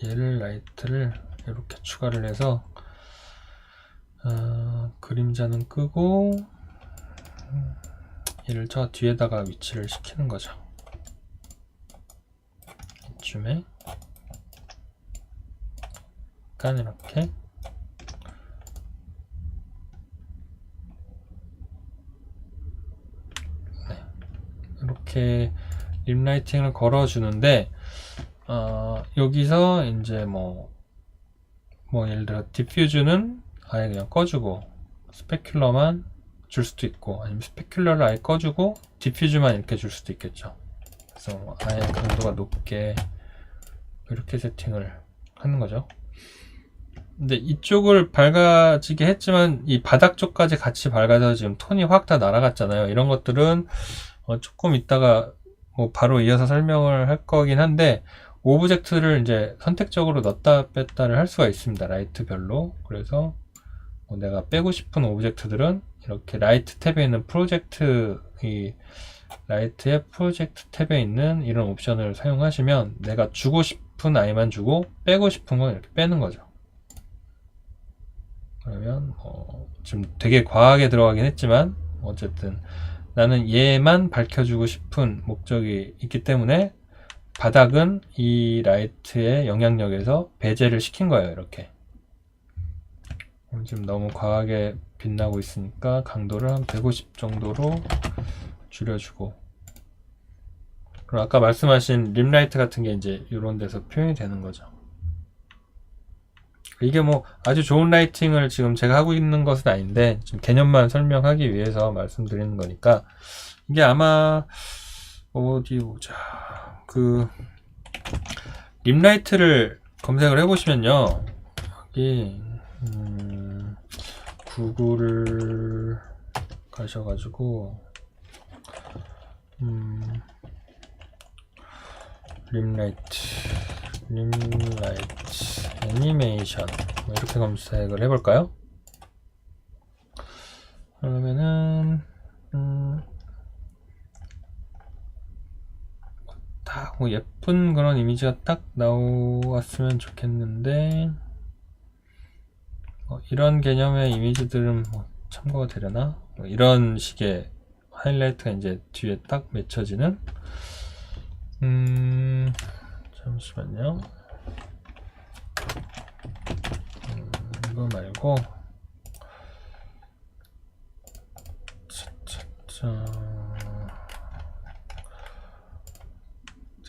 얘를 라이트를 이렇게 추가를 해서 그림자는 끄고 얘를 저 뒤에다가 위치를 시키는 거죠. 이쯤에 약간 이렇게 이렇게 림라이팅을 걸어주는데, 여기서 이제 뭐 예를 들어 디퓨즈는 아예 그냥 꺼주고 스페큘러만 줄 수도 있고, 아니면 스페큘러를 아예 꺼주고 디퓨즈만 이렇게 줄 수도 있겠죠. 그래서 아예 강도가 높게 이렇게 세팅을 하는 거죠. 근데 이쪽을 밝아지게 했지만 이 바닥 쪽까지 같이 밝아서 지금 톤이 확 다 날아갔잖아요. 이런 것들은 조금 이따가 뭐 바로 이어서 설명을 할 거긴 한데, 오브젝트를 이제 선택적으로 넣었다 뺐다를 할 수가 있습니다. 라이트별로. 그래서 뭐 내가 빼고 싶은 오브젝트들은 이렇게 라이트 탭에 있는 프로젝트, 이 라이트의 프로젝트 탭에 있는 이런 옵션을 사용하시면 내가 주고 싶은 아이만 주고 빼고 싶은 건 이렇게 빼는 거죠. 그러면 지금 되게 과하게 들어가긴 했지만 어쨌든 나는 얘만 밝혀주고 싶은 목적이 있기 때문에 바닥은 이 라이트의 영향력에서 배제를 시킨 거예요. 이렇게 지금 너무 과하게 빛나고 있으니까 강도를 한 150 정도로 줄여주고, 그럼 아까 말씀하신 림라이트 같은 게 이제 이런 데서 표현이 되는 거죠. 이게 뭐 아주 좋은 라이팅을 지금 제가 하고 있는 것은 아닌데 지금 개념만 설명하기 위해서 말씀드리는 거니까, 이게 아마 어디 보자, 그 림라이트를 검색을 해보시면요, 여기 구글을 가셔가지고 림라이트 애니메이션 뭐 이렇게 검색을 해볼까요? 그러면은 딱 뭐 예쁜 그런 이미지가 딱 나왔으면 좋겠는데, 이런 개념의 이미지들은 뭐 참고가 되려나? 뭐 이런 식의 하이라이트가 이제 뒤에 딱 맺혀지는, 잠시만요. 이거 말고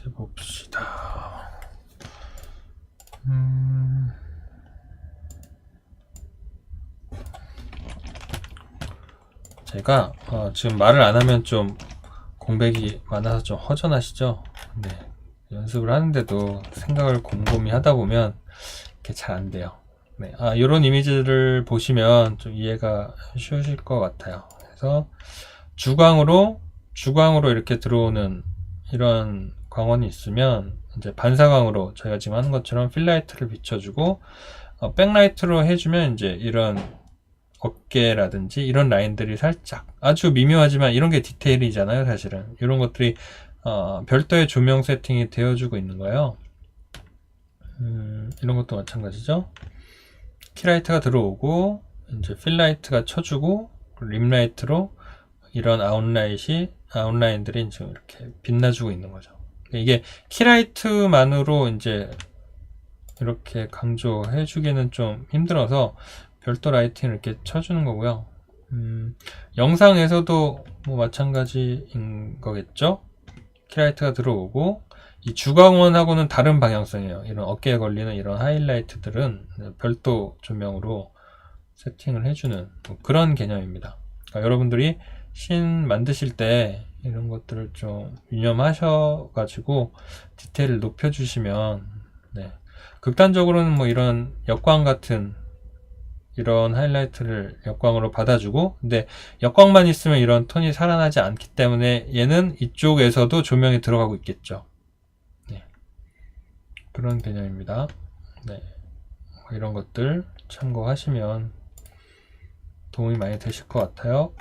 어디 봅시다. 제가 지금 말을 안 하면 좀 공백이 많아서 좀 허전하시죠? 네, 연습을 하는데도 생각을 곰곰이 하다 보면 이렇게 잘 안 돼요. 네, 이런 이미지를 보시면 좀 이해가 쉬우실 것 같아요. 그래서 주광으로 이렇게 들어오는 이런 광원이 있으면 이제 반사광으로 저희가 지금 하는 것처럼 필라이트를 비춰주고, 백라이트로 해주면 이제 이런 어깨라든지 이런 라인들이 살짝 아주 미묘하지만 이런 게 디테일이잖아요. 사실은 이런 것들이 별도의 조명 세팅이 되어주고 있는 거예요. 이런 것도 마찬가지죠. 키라이트가 들어오고 이제 필라이트가 쳐주고 림라이트로 이런 아웃라인들이 지금 이렇게 빛나주고 있는 거죠. 이게 키라이트만으로 이제 이렇게 강조해주기는 좀 힘들어서 별도 라이팅을 이렇게 쳐주는 거고요. 영상에서도 뭐 마찬가지인 거겠죠. 키라이트가 들어오고 이 주광원하고는 다른 방향성이에요. 이런 어깨에 걸리는 이런 하이라이트들은 별도 조명으로 세팅을 해주는 뭐 그런 개념입니다. 그러니까 여러분들이 씬 만드실 때 이런 것들을 좀 유념하셔가지고 디테일을 높여주시면, 네, 극단적으로는 뭐 이런 역광 같은 이런 하이라이트를 역광으로 받아주고, 근데 역광만 있으면 이런 톤이 살아나지 않기 때문에 얘는 이쪽에서도 조명이 들어가고 있겠죠. 네, 그런 개념입니다. 네, 이런 것들 참고하시면 도움이 많이 되실 것 같아요.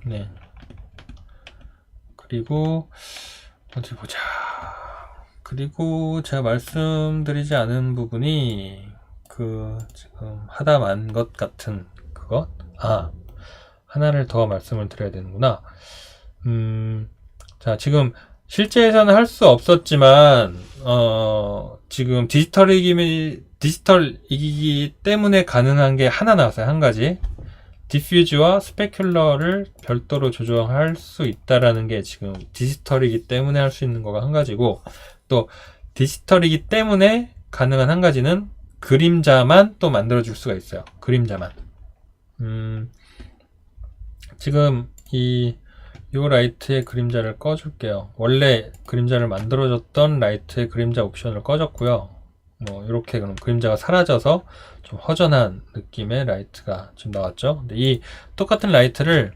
네, 그리고 어디 보자. 그리고 제가 말씀드리지 않은 부분이 지금 하다 만 것 같은 그것? 하나를 더 말씀을 드려야 되는구나. 자, 지금 실제에서는 할 수 없었지만 지금 디지털이기 때문에 가능한 게 하나 나왔어요. 한 가지. 디퓨즈와 스페큘러를 별도로 조정할 수 있다라는 게 지금 디지털이기 때문에 할 수 있는 거가 한 가지고, 또 디지털이기 때문에 가능한 한 가지는 그림자만 또 만들어줄 수가 있어요. 그림자만. 지금 요 라이트의 그림자를 꺼줄게요. 원래 그림자를 만들어줬던 라이트의 그림자 옵션을 꺼줬고요. 뭐 이렇게 그럼 그림자가 사라져서 좀 허전한 느낌의 라이트가 지금 나왔죠. 근데 이 똑같은 라이트를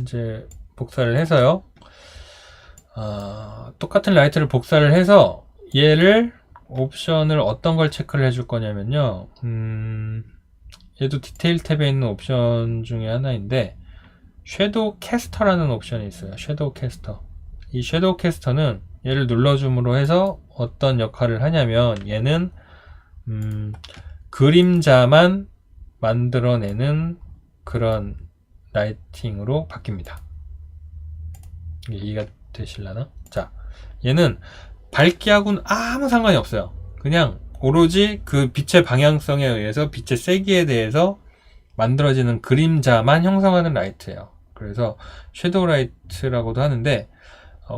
이제 복사를 해서요. 똑같은 라이트를 복사를 해서 얘를 옵션을 어떤 걸 체크를 해줄 거냐면요. 얘도 디테일 탭에 있는 옵션 중에 하나인데 섀도우 캐스터라는 옵션이 있어요. 섀도우 캐스터. 이 섀도우 캐스터는 얘를 눌러줌으로 해서 어떤 역할을 하냐면 얘는 그림자만 만들어내는 그런 라이팅으로 바뀝니다. 이해가 되실라나? 자, 얘는 밝기하고는 아무 상관이 없어요. 그냥 오로지 그 빛의 방향성에 의해서 빛의 세기에 대해서 만들어지는 그림자만 형성하는 라이트예요. 그래서 섀도우 라이트라고도 하는데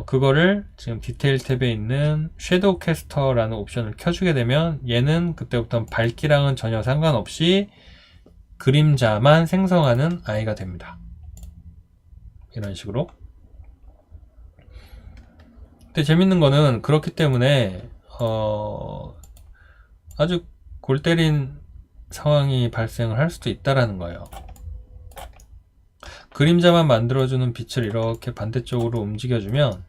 그거를 지금 디테일 탭에 있는 섀도우 캐스터라는 옵션을 켜주게 되면 얘는 그때부터 밝기랑은 전혀 상관없이 그림자만 생성하는 아이가 됩니다. 이런 식으로. 근데 재밌는 거는 그렇기 때문에 아주 골 때린 상황이 발생을 할 수도 있다라는 거예요. 그림자만 만들어주는 빛을 이렇게 반대쪽으로 움직여주면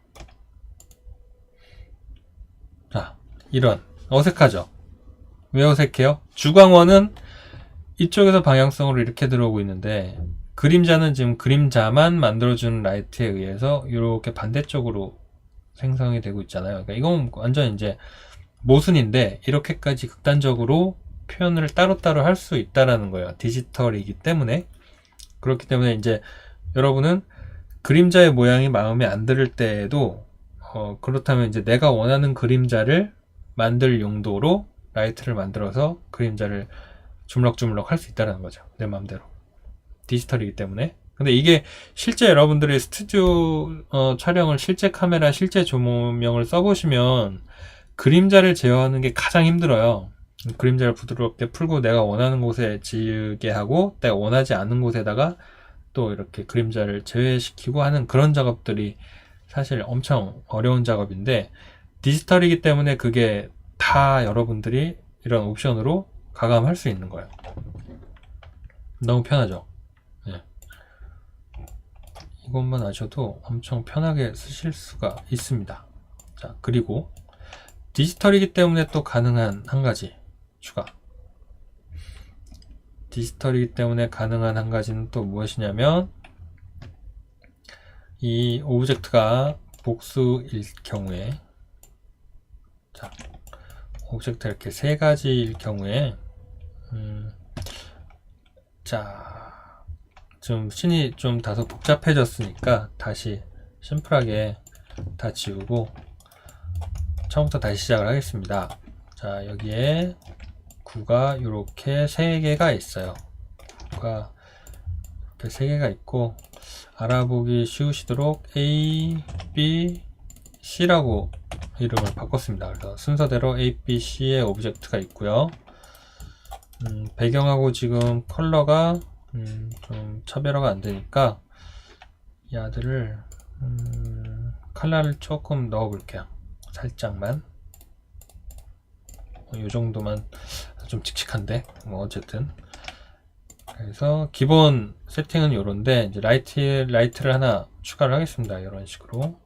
자, 이런 어색하죠? 왜 어색해요? 주광원은 이쪽에서 방향성으로 이렇게 들어오고 있는데 그림자는 지금 그림자만 만들어주는 라이트에 의해서 이렇게 반대쪽으로 생성이 되고 있잖아요. 그러니까 이건 완전 이제 모순인데 이렇게까지 극단적으로 표현을 따로따로 할 수 있다라는 거예요. 디지털이기 때문에. 그렇기 때문에 이제 여러분은 그림자의 모양이 마음에 안 들 때에도 그렇다면 이제 내가 원하는 그림자를 만들 용도로 라이트를 만들어서 그림자를 주물럭주물럭 할 수 있다는 거죠. 내 마음대로. 디지털이기 때문에. 근데 이게 실제 여러분들의 스튜디오 촬영을 실제 카메라, 실제 조명을 써보시면 그림자를 제어하는 게 가장 힘들어요. 그림자를 부드럽게 풀고 내가 원하는 곳에 지우게 하고 내가 원하지 않은 곳에다가 또 이렇게 그림자를 제외시키고 하는 그런 작업들이 사실 엄청 어려운 작업인데 디지털이기 때문에 그게 다 여러분들이 이런 옵션으로 가감할 수 있는 거예요. 너무 편하죠. 네. 이것만 아셔도 엄청 편하게 쓰실 수가 있습니다. 자, 그리고 디지털이기 때문에 또 가능한 한 가지 추가. 디지털이기 때문에 가능한 한 가지는 또 무엇이냐면 이 오브젝트가 복수일 경우에 자, 오브젝트가 이렇게 세 가지일 경우에 자, 좀 씬이 좀 다소 복잡해졌으니까 다시 심플하게 다 지우고 처음부터 다시 시작을 하겠습니다. 자, 여기에 구가 이렇게 3개가 있어요. 구가 이렇게 3개가 있고 알아보기 쉬우시도록 A, B, C라고 이름을 바꿨습니다. 그래서 순서대로 A, B, C의 오브젝트가 있고요. 배경하고 지금 컬러가 좀 차별화가 안 되니까 이 아들을 컬러를 조금 넣어 볼게요. 살짝만. 이 정도만. 좀 칙칙한데 뭐 어쨌든 그래서 기본 세팅은 요런데 이제 라이트를 하나 추가를 하겠습니다. 이런 식으로.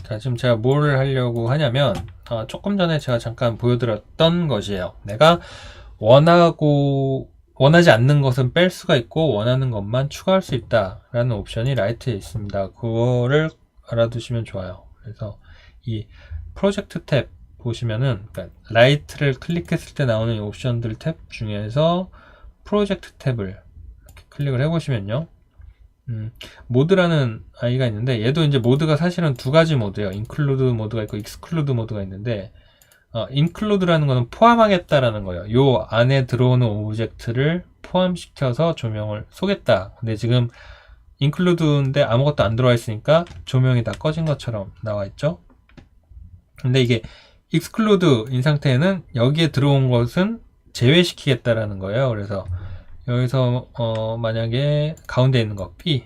자, 지금 제가 뭘 하려고 하냐면 조금 전에 제가 잠깐 보여드렸던 것이에요. 내가 원하지 않는 것은 뺄 수가 있고 원하는 것만 추가할 수 있다라는 옵션이 라이트에 있습니다. 그거를 알아두시면 좋아요. 그래서 이 프로젝트 탭 보시면은 그러니까 라이트를 클릭했을 때 나오는 이 옵션들 탭 중에서 프로젝트 탭을 이렇게 클릭을 해보시면요. 모드라는 아이가 있는데 얘도 이제 모드가 사실은 두 가지 모드예요. 인클루드 모드가 있고 익스클루드 모드가 있는데 인클루드라는 거는 포함하겠다라는 거예요. 요 안에 들어오는 오브젝트를 포함시켜서 조명을 쏘겠다. 근데 지금 인클루드인데 아무것도 안 들어와 있으니까 조명이 다 꺼진 것처럼 나와 있죠. 근데 이게 익스클루드인 상태에는 여기에 들어온 것은 제외시키겠다라는 거예요. 그래서 여기서 만약에 가운데 있는 거 B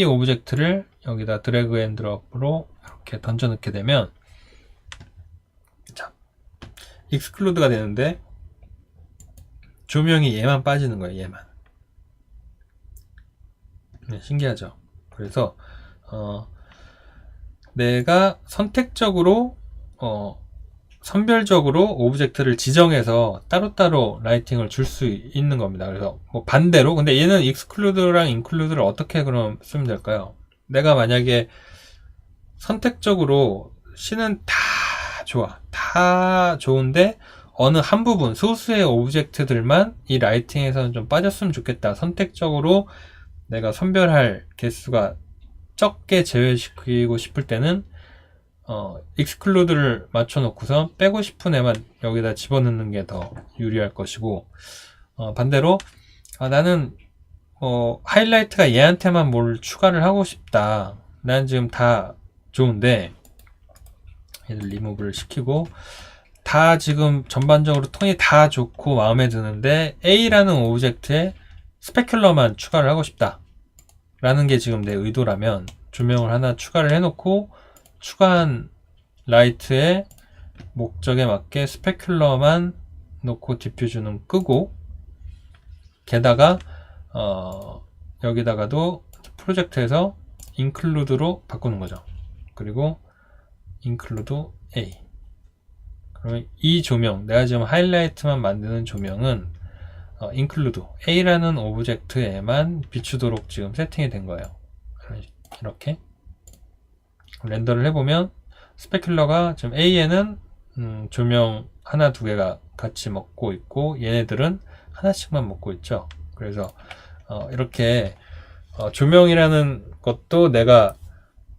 오브젝트를 여기다 드래그 앤 드롭으로 이렇게 던져 넣게 되면 자, 익스클루드가 되는데 조명이 얘만 빠지는 거예요. 얘만. 네, 신기하죠. 그래서 내가 선택적으로 선별적으로 오브젝트를 지정해서 따로따로 라이팅을 줄 수 있는 겁니다. 그래서 뭐 반대로, 근데 얘는 exclude랑 include를 어떻게 그럼 쓰면 될까요? 내가 만약에 선택적으로 C는 다 좋아, 다 좋은데 어느 한 부분, 소수의 오브젝트들만 이 라이팅에서는 좀 빠졌으면 좋겠다. 선택적으로 내가 선별할 개수가 적게 제외시키고 싶을 때는 익스클루드를 맞춰놓고서 빼고 싶은 애만 여기다 집어넣는 게 더 유리할 것이고, 반대로 나는 하이라이트가 얘한테만 뭘 추가를 하고 싶다. 난 지금 다 좋은데 얘를 리무브를 시키고 다 지금 전반적으로 톤이 다 좋고 마음에 드는데 A라는 오브젝트에 스페큘러만 추가를 하고 싶다 라는 게 지금 내 의도라면 조명을 하나 추가를 해놓고 추가한 라이트의 목적에 맞게 스페큘러만 놓고 디퓨즈는 끄고, 게다가 여기다가도 프로젝트에서 include로 바꾸는 거죠. 그리고 include A. 그러면 이 조명, 내가 지금 하이라이트만 만드는 조명은 include A라는 오브젝트에만 비추도록 지금 세팅이 된 거예요. 이렇게 렌더를 해보면 스페큘러가 지금 A에는 조명 하나 두 개가 같이 먹고 있고 얘네들은 하나씩만 먹고 있죠. 그래서 이렇게 조명이라는 것도 내가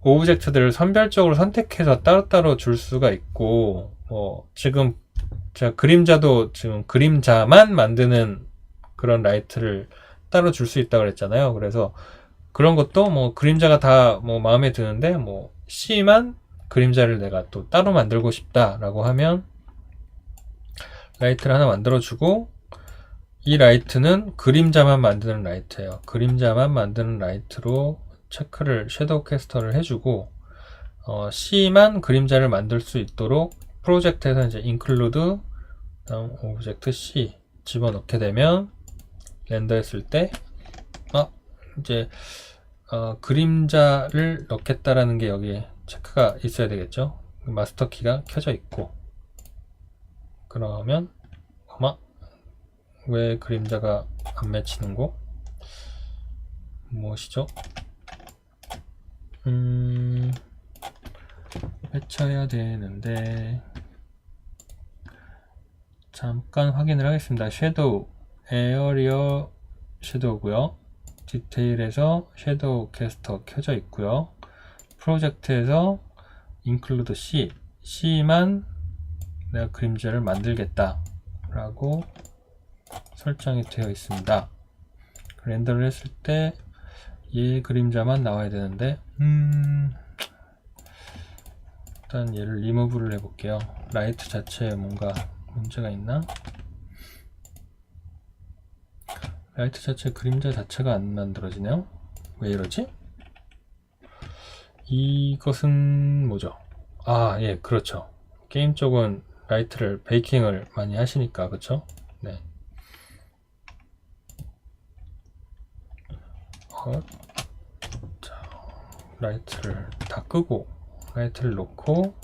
오브젝트들을 선별적으로 선택해서 따로따로 줄 수가 있고, 지금 제가 그림자도 지금 그림자만 만드는 그런 라이트를 따로 줄 수 있다고 그랬잖아요. 그래서 그런 것도 뭐 그림자가 다 뭐 마음에 드는데 뭐 C만 그림자를 내가 또 따로 만들고 싶다라고 하면 라이트를 하나 만들어주고, 이 라이트는 그림자만 만드는 라이트예요. 그림자만 만드는 라이트로 체크를 섀도우 캐스터를 해주고, C만 그림자를 만들 수 있도록 프로젝트에서 이제 include 다음 오브젝트 C 집어넣게 되면 렌더했을 때 이제 그림자를 넣겠다라는 게 여기 체크가 있어야 되겠죠. 마스터 키가 켜져 있고, 그러면 왜 그림자가 안 맺히는 거? 무엇이죠? 맺혀야 되는데 잠깐 확인을 하겠습니다. 섀도우 에어리어 섀도우고요. 디테일에서 섀도우 캐스터 켜져 있고요. 프로젝트에서 include C, C만 내가 그림자를 만들겠다 라고 설정이 되어 있습니다. 렌더를 했을 때 얘 그림자만 나와야 되는데 일단 얘를 리무브를 해볼게요. 라이트 자체에 뭔가 문제가 있나? 라이트 자체 그림자 자체가 안 만들어지네요. 왜 이러지? 이것은 뭐죠? 예, 그렇죠. 게임 쪽은 라이트를 베이킹을 많이 하시니까, 그쵸? 네. 자, 라이트를 다 끄고 라이트를 놓고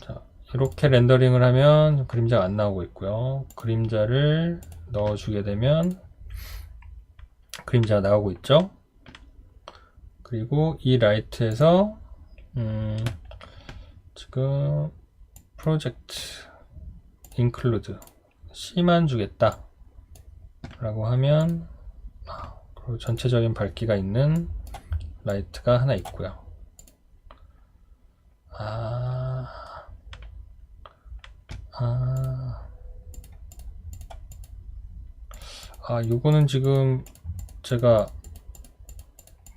자, 이렇게 렌더링을 하면 그림자가 안 나오고 있고요. 그림자를 넣어주게 되면 그림자가 나오고 있죠. 그리고 이 라이트에서 지금 프로젝트 include C만 주겠다 라고 하면 그리고 전체적인 밝기가 있는 라이트가 하나 있고요. 요거는 지금 제가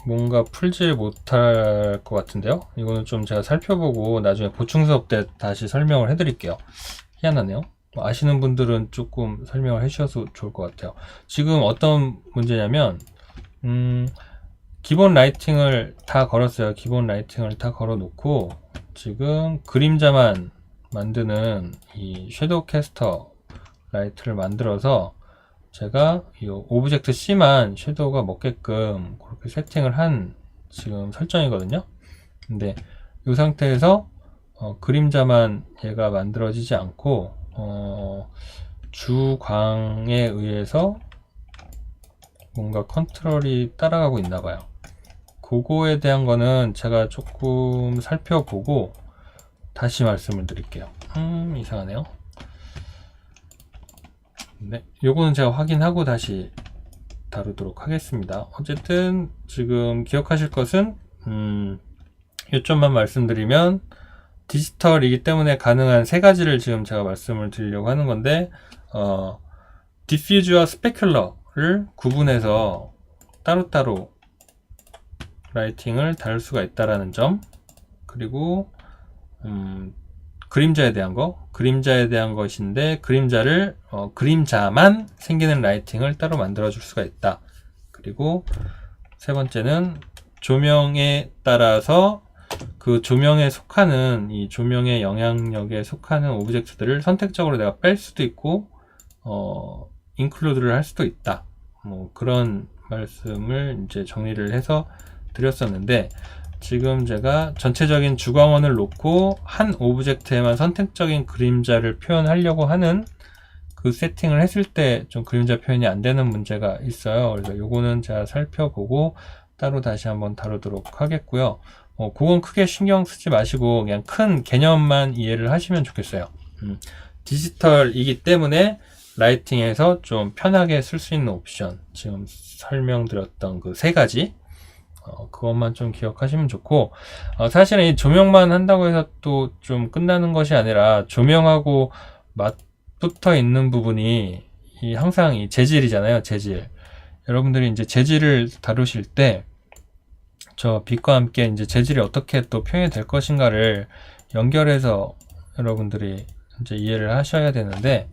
뭔가 풀지 못할 것 같은데요. 이거는 좀 제가 살펴보고 나중에 보충 수업 때 다시 설명을 해드릴게요. 희한하네요. 아시는 분들은 조금 설명을 해주셔도 좋을 것 같아요. 지금 어떤 문제냐면 기본 라이팅을 다 걸었어요. 기본 라이팅을 다 걸어 놓고 지금 그림자만 만드는 이 섀도우 캐스터 라이트를 만들어서 제가 이 오브젝트 C만 섀도우가 먹게끔 그렇게 세팅을 한 지금 설정이거든요. 근데 이 상태에서 그림자만 얘가 만들어지지 않고 주광에 의해서 뭔가 컨트롤이 따라가고 있나 봐요. 그거에 대한 거는 제가 조금 살펴보고 다시 말씀을 드릴게요. 이상하네요. 네, 요거는 제가 확인하고 다시 다루도록 하겠습니다. 어쨌든 지금 기억하실 것은 요점만 말씀드리면 디지털이기 때문에 가능한 세 가지를 지금 제가 말씀을 드리려고 하는 건데 디퓨즈와 스페큘러를 구분해서 따로따로 라이팅을 다룰 수가 있다라는 점, 그리고 그림자에 대한 것인데 그림자를 그림자만 생기는 라이팅을 따로 만들어 줄 수가 있다. 그리고 세 번째는 조명에 따라서 그 조명에 속하는 이 조명의 영향력에 속하는 오브젝트들을 선택적으로 내가 뺄 수도 있고 인클루드를 할 수도 있다. 뭐 그런 말씀을 이제 정리를 해서 드렸었는데, 지금 제가 전체적인 주광원을 놓고 한 오브젝트에만 선택적인 그림자를 표현하려고 하는 그 세팅을 했을 때 좀 그림자 표현이 안 되는 문제가 있어요. 그래서 요거는 제가 살펴보고 따로 다시 한번 다루도록 하겠고요. 그건 크게 신경 쓰지 마시고 그냥 큰 개념만 이해를 하시면 좋겠어요. 디지털이기 때문에 라이팅에서 좀 편하게 쓸 수 있는 옵션, 지금 설명드렸던 그 세 가지, 그것만 좀 기억하시면 좋고, 사실은 이 조명만 한다고 해서 또 좀 끝나는 것이 아니라 조명하고 맞붙어 있는 부분이 항상 이 재질이잖아요. 재질. 여러분들이 이제 재질을 다루실 때 저 빛과 함께 이제 재질이 어떻게 또 표현이 될 것인가를 연결해서 여러분들이 이제 이해를 하셔야 되는데,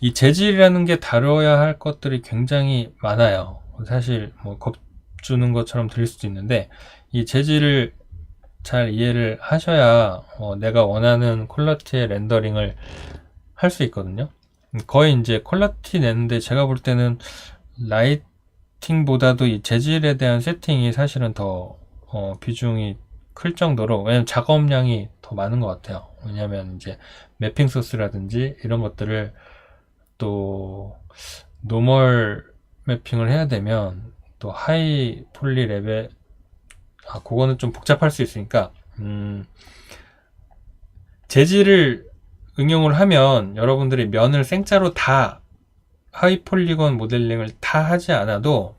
이 재질이라는 게 다뤄야 할 것들이 굉장히 많아요. 사실 뭐 겁주는 것처럼 들릴 수도 있는데, 이 재질을 잘 이해를 하셔야 내가 원하는 퀄리티의 렌더링을 할 수 있거든요. 거의 이제 퀄리티 내는데 제가 볼 때는 라이팅보다도 이 재질에 대한 세팅이 사실은 더 비중이 클 정도로, 왜냐면 작업량이 더 많은 것 같아요. 왜냐면 이제 매핑 소스라든지 이런 것들을 또 노멀 매핑을 해야 되면 또 하이 폴리 레벨, 그거는 좀 복잡할 수 있으니까 재질을 응용을 하면 여러분들이 면을 생짜로 다 하이 폴리건 모델링을 다 하지 않아도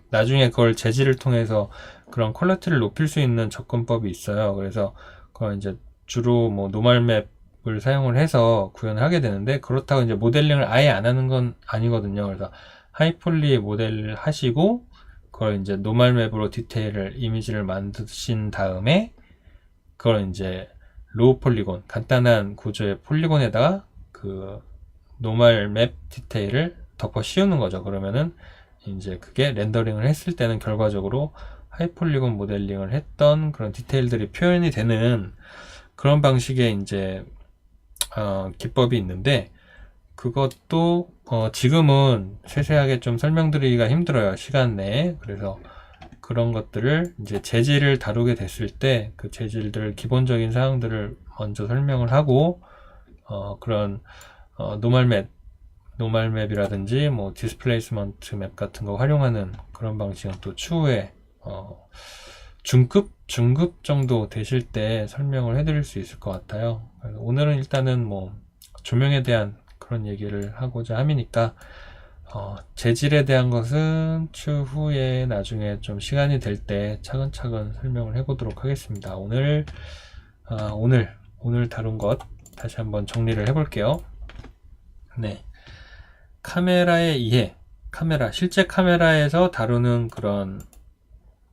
나중에 그걸 재질을 통해서 그런 퀄리티를 높일 수 있는 접근법이 있어요. 그래서 그걸 이제 주로 뭐 노멀 맵을 사용을 해서 구현을 하게 되는데, 그렇다고 이제 모델링을 아예 안 하는 건 아니거든요. 그래서 하이폴리 모델을 하시고 그걸 이제 노멀 맵으로 디테일을 이미지를 만드신 다음에 그걸 이제 로우 폴리곤, 간단한 구조의 폴리곤에다가 그 노멀 맵 디테일을 덮어 씌우는 거죠. 그러면은 이제 그게 렌더링을 했을 때는 결과적으로 하이폴리곤 모델링을 했던 그런 디테일들이 표현이 되는 그런 방식의 이제 기법이 있는데, 그것도 지금은 세세하게 좀 설명드리기가 힘들어요, 시간 내에. 그래서 그런 것들을 이제 재질을 다루게 됐을 때 그 재질들 기본적인 사항들을 먼저 설명을 하고 그런 노멀 맵이라든지 뭐 디스플레이스먼트 맵 같은 거 활용하는 그런 방식은 또 추후에 중급 정도 되실 때 설명을 해드릴 수 있을 것 같아요. 그래서 오늘은 일단은 뭐 조명에 대한 그런 얘기를 하고자 함이니까 재질에 대한 것은 추후에 나중에 좀 시간이 될 때 차근차근 설명을 해보도록 하겠습니다. 오늘 다룬 것 다시 한번 정리를 해볼게요. 네, 카메라의 이해, 실제 카메라에서 다루는 그런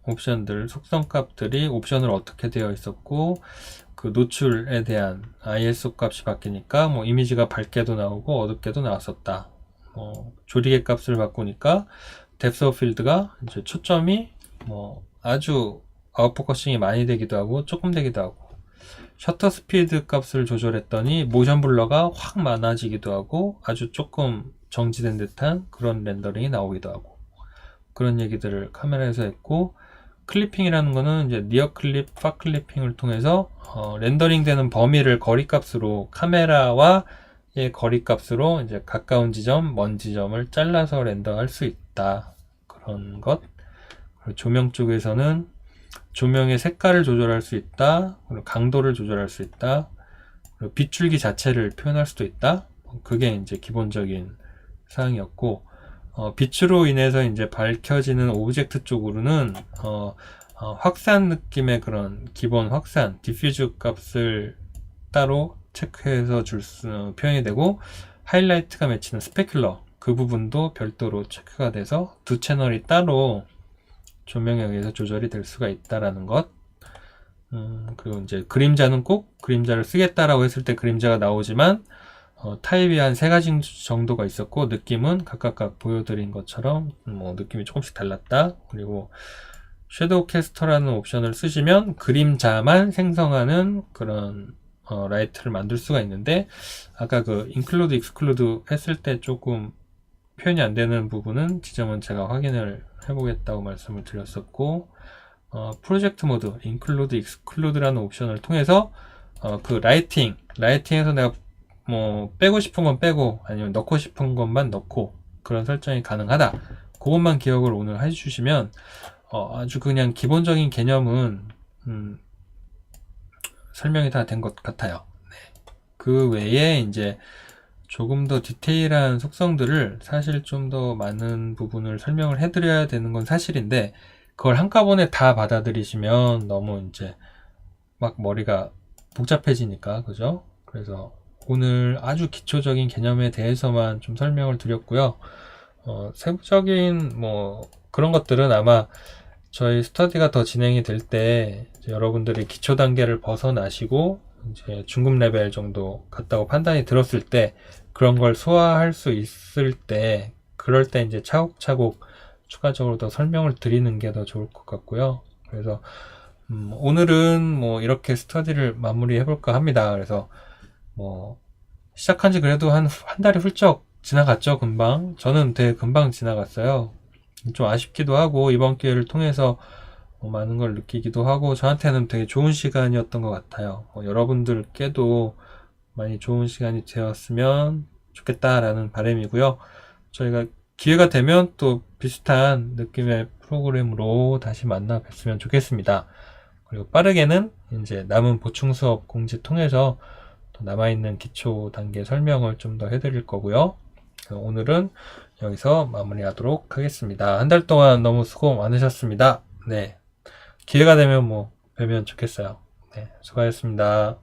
옵션들, 속성값들이 옵션으로 어떻게 되어 있었고, 그 노출에 대한 ISO 값이 바뀌니까 뭐 이미지가 밝게도 나오고 어둡게도 나왔었다. 조리개 값을 바꾸니까 뎁스 오브 필드가 이제 초점이 뭐 아주 아웃포커싱이 많이 되기도 하고 조금 되기도 하고, 셔터 스피드 값을 조절했더니 모션 블러가 확 많아지기도 하고 아주 조금 정지된 듯한 그런 렌더링이 나오기도 하고, 그런 얘기들을 카메라에서 했고, 클리핑이라는 거는 이제 니어 클립, 파 클리핑을 통해서 렌더링 되는 범위를 거리값으로, 카메라와의 거리값으로 이제 가까운 지점, 먼 지점을 잘라서 렌더할 수 있다. 그런 것. 그리고 조명 쪽에서는 조명의 색깔을 조절할 수 있다. 그리고 강도를 조절할 수 있다. 그리고 비출기 자체를 표현할 수도 있다. 그게 이제 기본적인 사항이었고, 빛으로 인해서 이제 밝혀지는 오브젝트 쪽으로는 확산 느낌의 그런 기본 확산, 디퓨즈 값을 따로 체크해서 표현이 되고, 하이라이트가 맺히는 스페큘러, 그 부분도 별도로 체크가 돼서 두 채널이 따로 조명에 의해서 조절이 될 수가 있다라는 것. 그리고 이제 그림자는 꼭 그림자를 쓰겠다라고 했을 때 그림자가 나오지만, 타입이 한 3가지 정도가 있었고, 느낌은 각각 보여드린 것처럼 뭐 느낌이 조금씩 달랐다. 그리고 섀도우 캐스터라는 옵션을 쓰시면 그림자만 생성하는 그런 라이트를 만들 수가 있는데, 아까 그 인클루드 익스클루드 했을 때 조금 표현이 안 되는 부분은 지점은 제가 확인을 해보겠다고 말씀을 드렸었고, 프로젝트 모드 인클루드 익스클루드라는 옵션을 통해서 그 라이팅에서 내가 뭐 빼고 싶은 건 빼고 아니면 넣고 싶은 것만 넣고 그런 설정이 가능하다. 그것만 기억을 오늘 해주시면 아주 그냥 기본적인 개념은 설명이 다 된 것 같아요. 네. 그 외에 이제 조금 더 디테일한 속성들을 사실 좀 더 많은 부분을 설명을 해드려야 되는 건 사실인데, 그걸 한꺼번에 다 받아들이시면 너무 이제 막 머리가 복잡해지니까, 그죠? 그래서 오늘 아주 기초적인 개념에 대해서만 좀 설명을 드렸고요. 세부적인 뭐 그런 것들은 아마 저희 스터디가 더 진행이 될 때 여러분들이 기초 단계를 벗어나시고 이제 중급 레벨 정도 갔다고 판단이 들었을 때, 그런 걸 소화할 수 있을 때, 그럴 때 이제 차곡차곡 추가적으로 더 설명을 드리는 게 더 좋을 것 같고요. 그래서 오늘은 뭐 이렇게 스터디를 마무리해 볼까 합니다. 그래서 뭐 시작한 지 그래도 한 달이 훌쩍 지나갔죠. 금방. 저는 되게 금방 지나갔어요. 좀 아쉽기도 하고, 이번 기회를 통해서 많은 걸 느끼기도 하고, 저한테는 되게 좋은 시간이었던 것 같아요. 여러분들께도 많이 좋은 시간이 되었으면 좋겠다라는 바람이고요. 저희가 기회가 되면 또 비슷한 느낌의 프로그램으로 다시 만나 뵀으면 좋겠습니다. 그리고 빠르게는 이제 남은 보충 수업 공지 통해서 또 남아있는 기초 단계 설명을 좀 더 해드릴 거고요. 오늘은 여기서 마무리하도록 하겠습니다. 한 달 동안 너무 수고 많으셨습니다. 네. 기회가 되면 뭐 뵈면 좋겠어요. 네. 수고하셨습니다.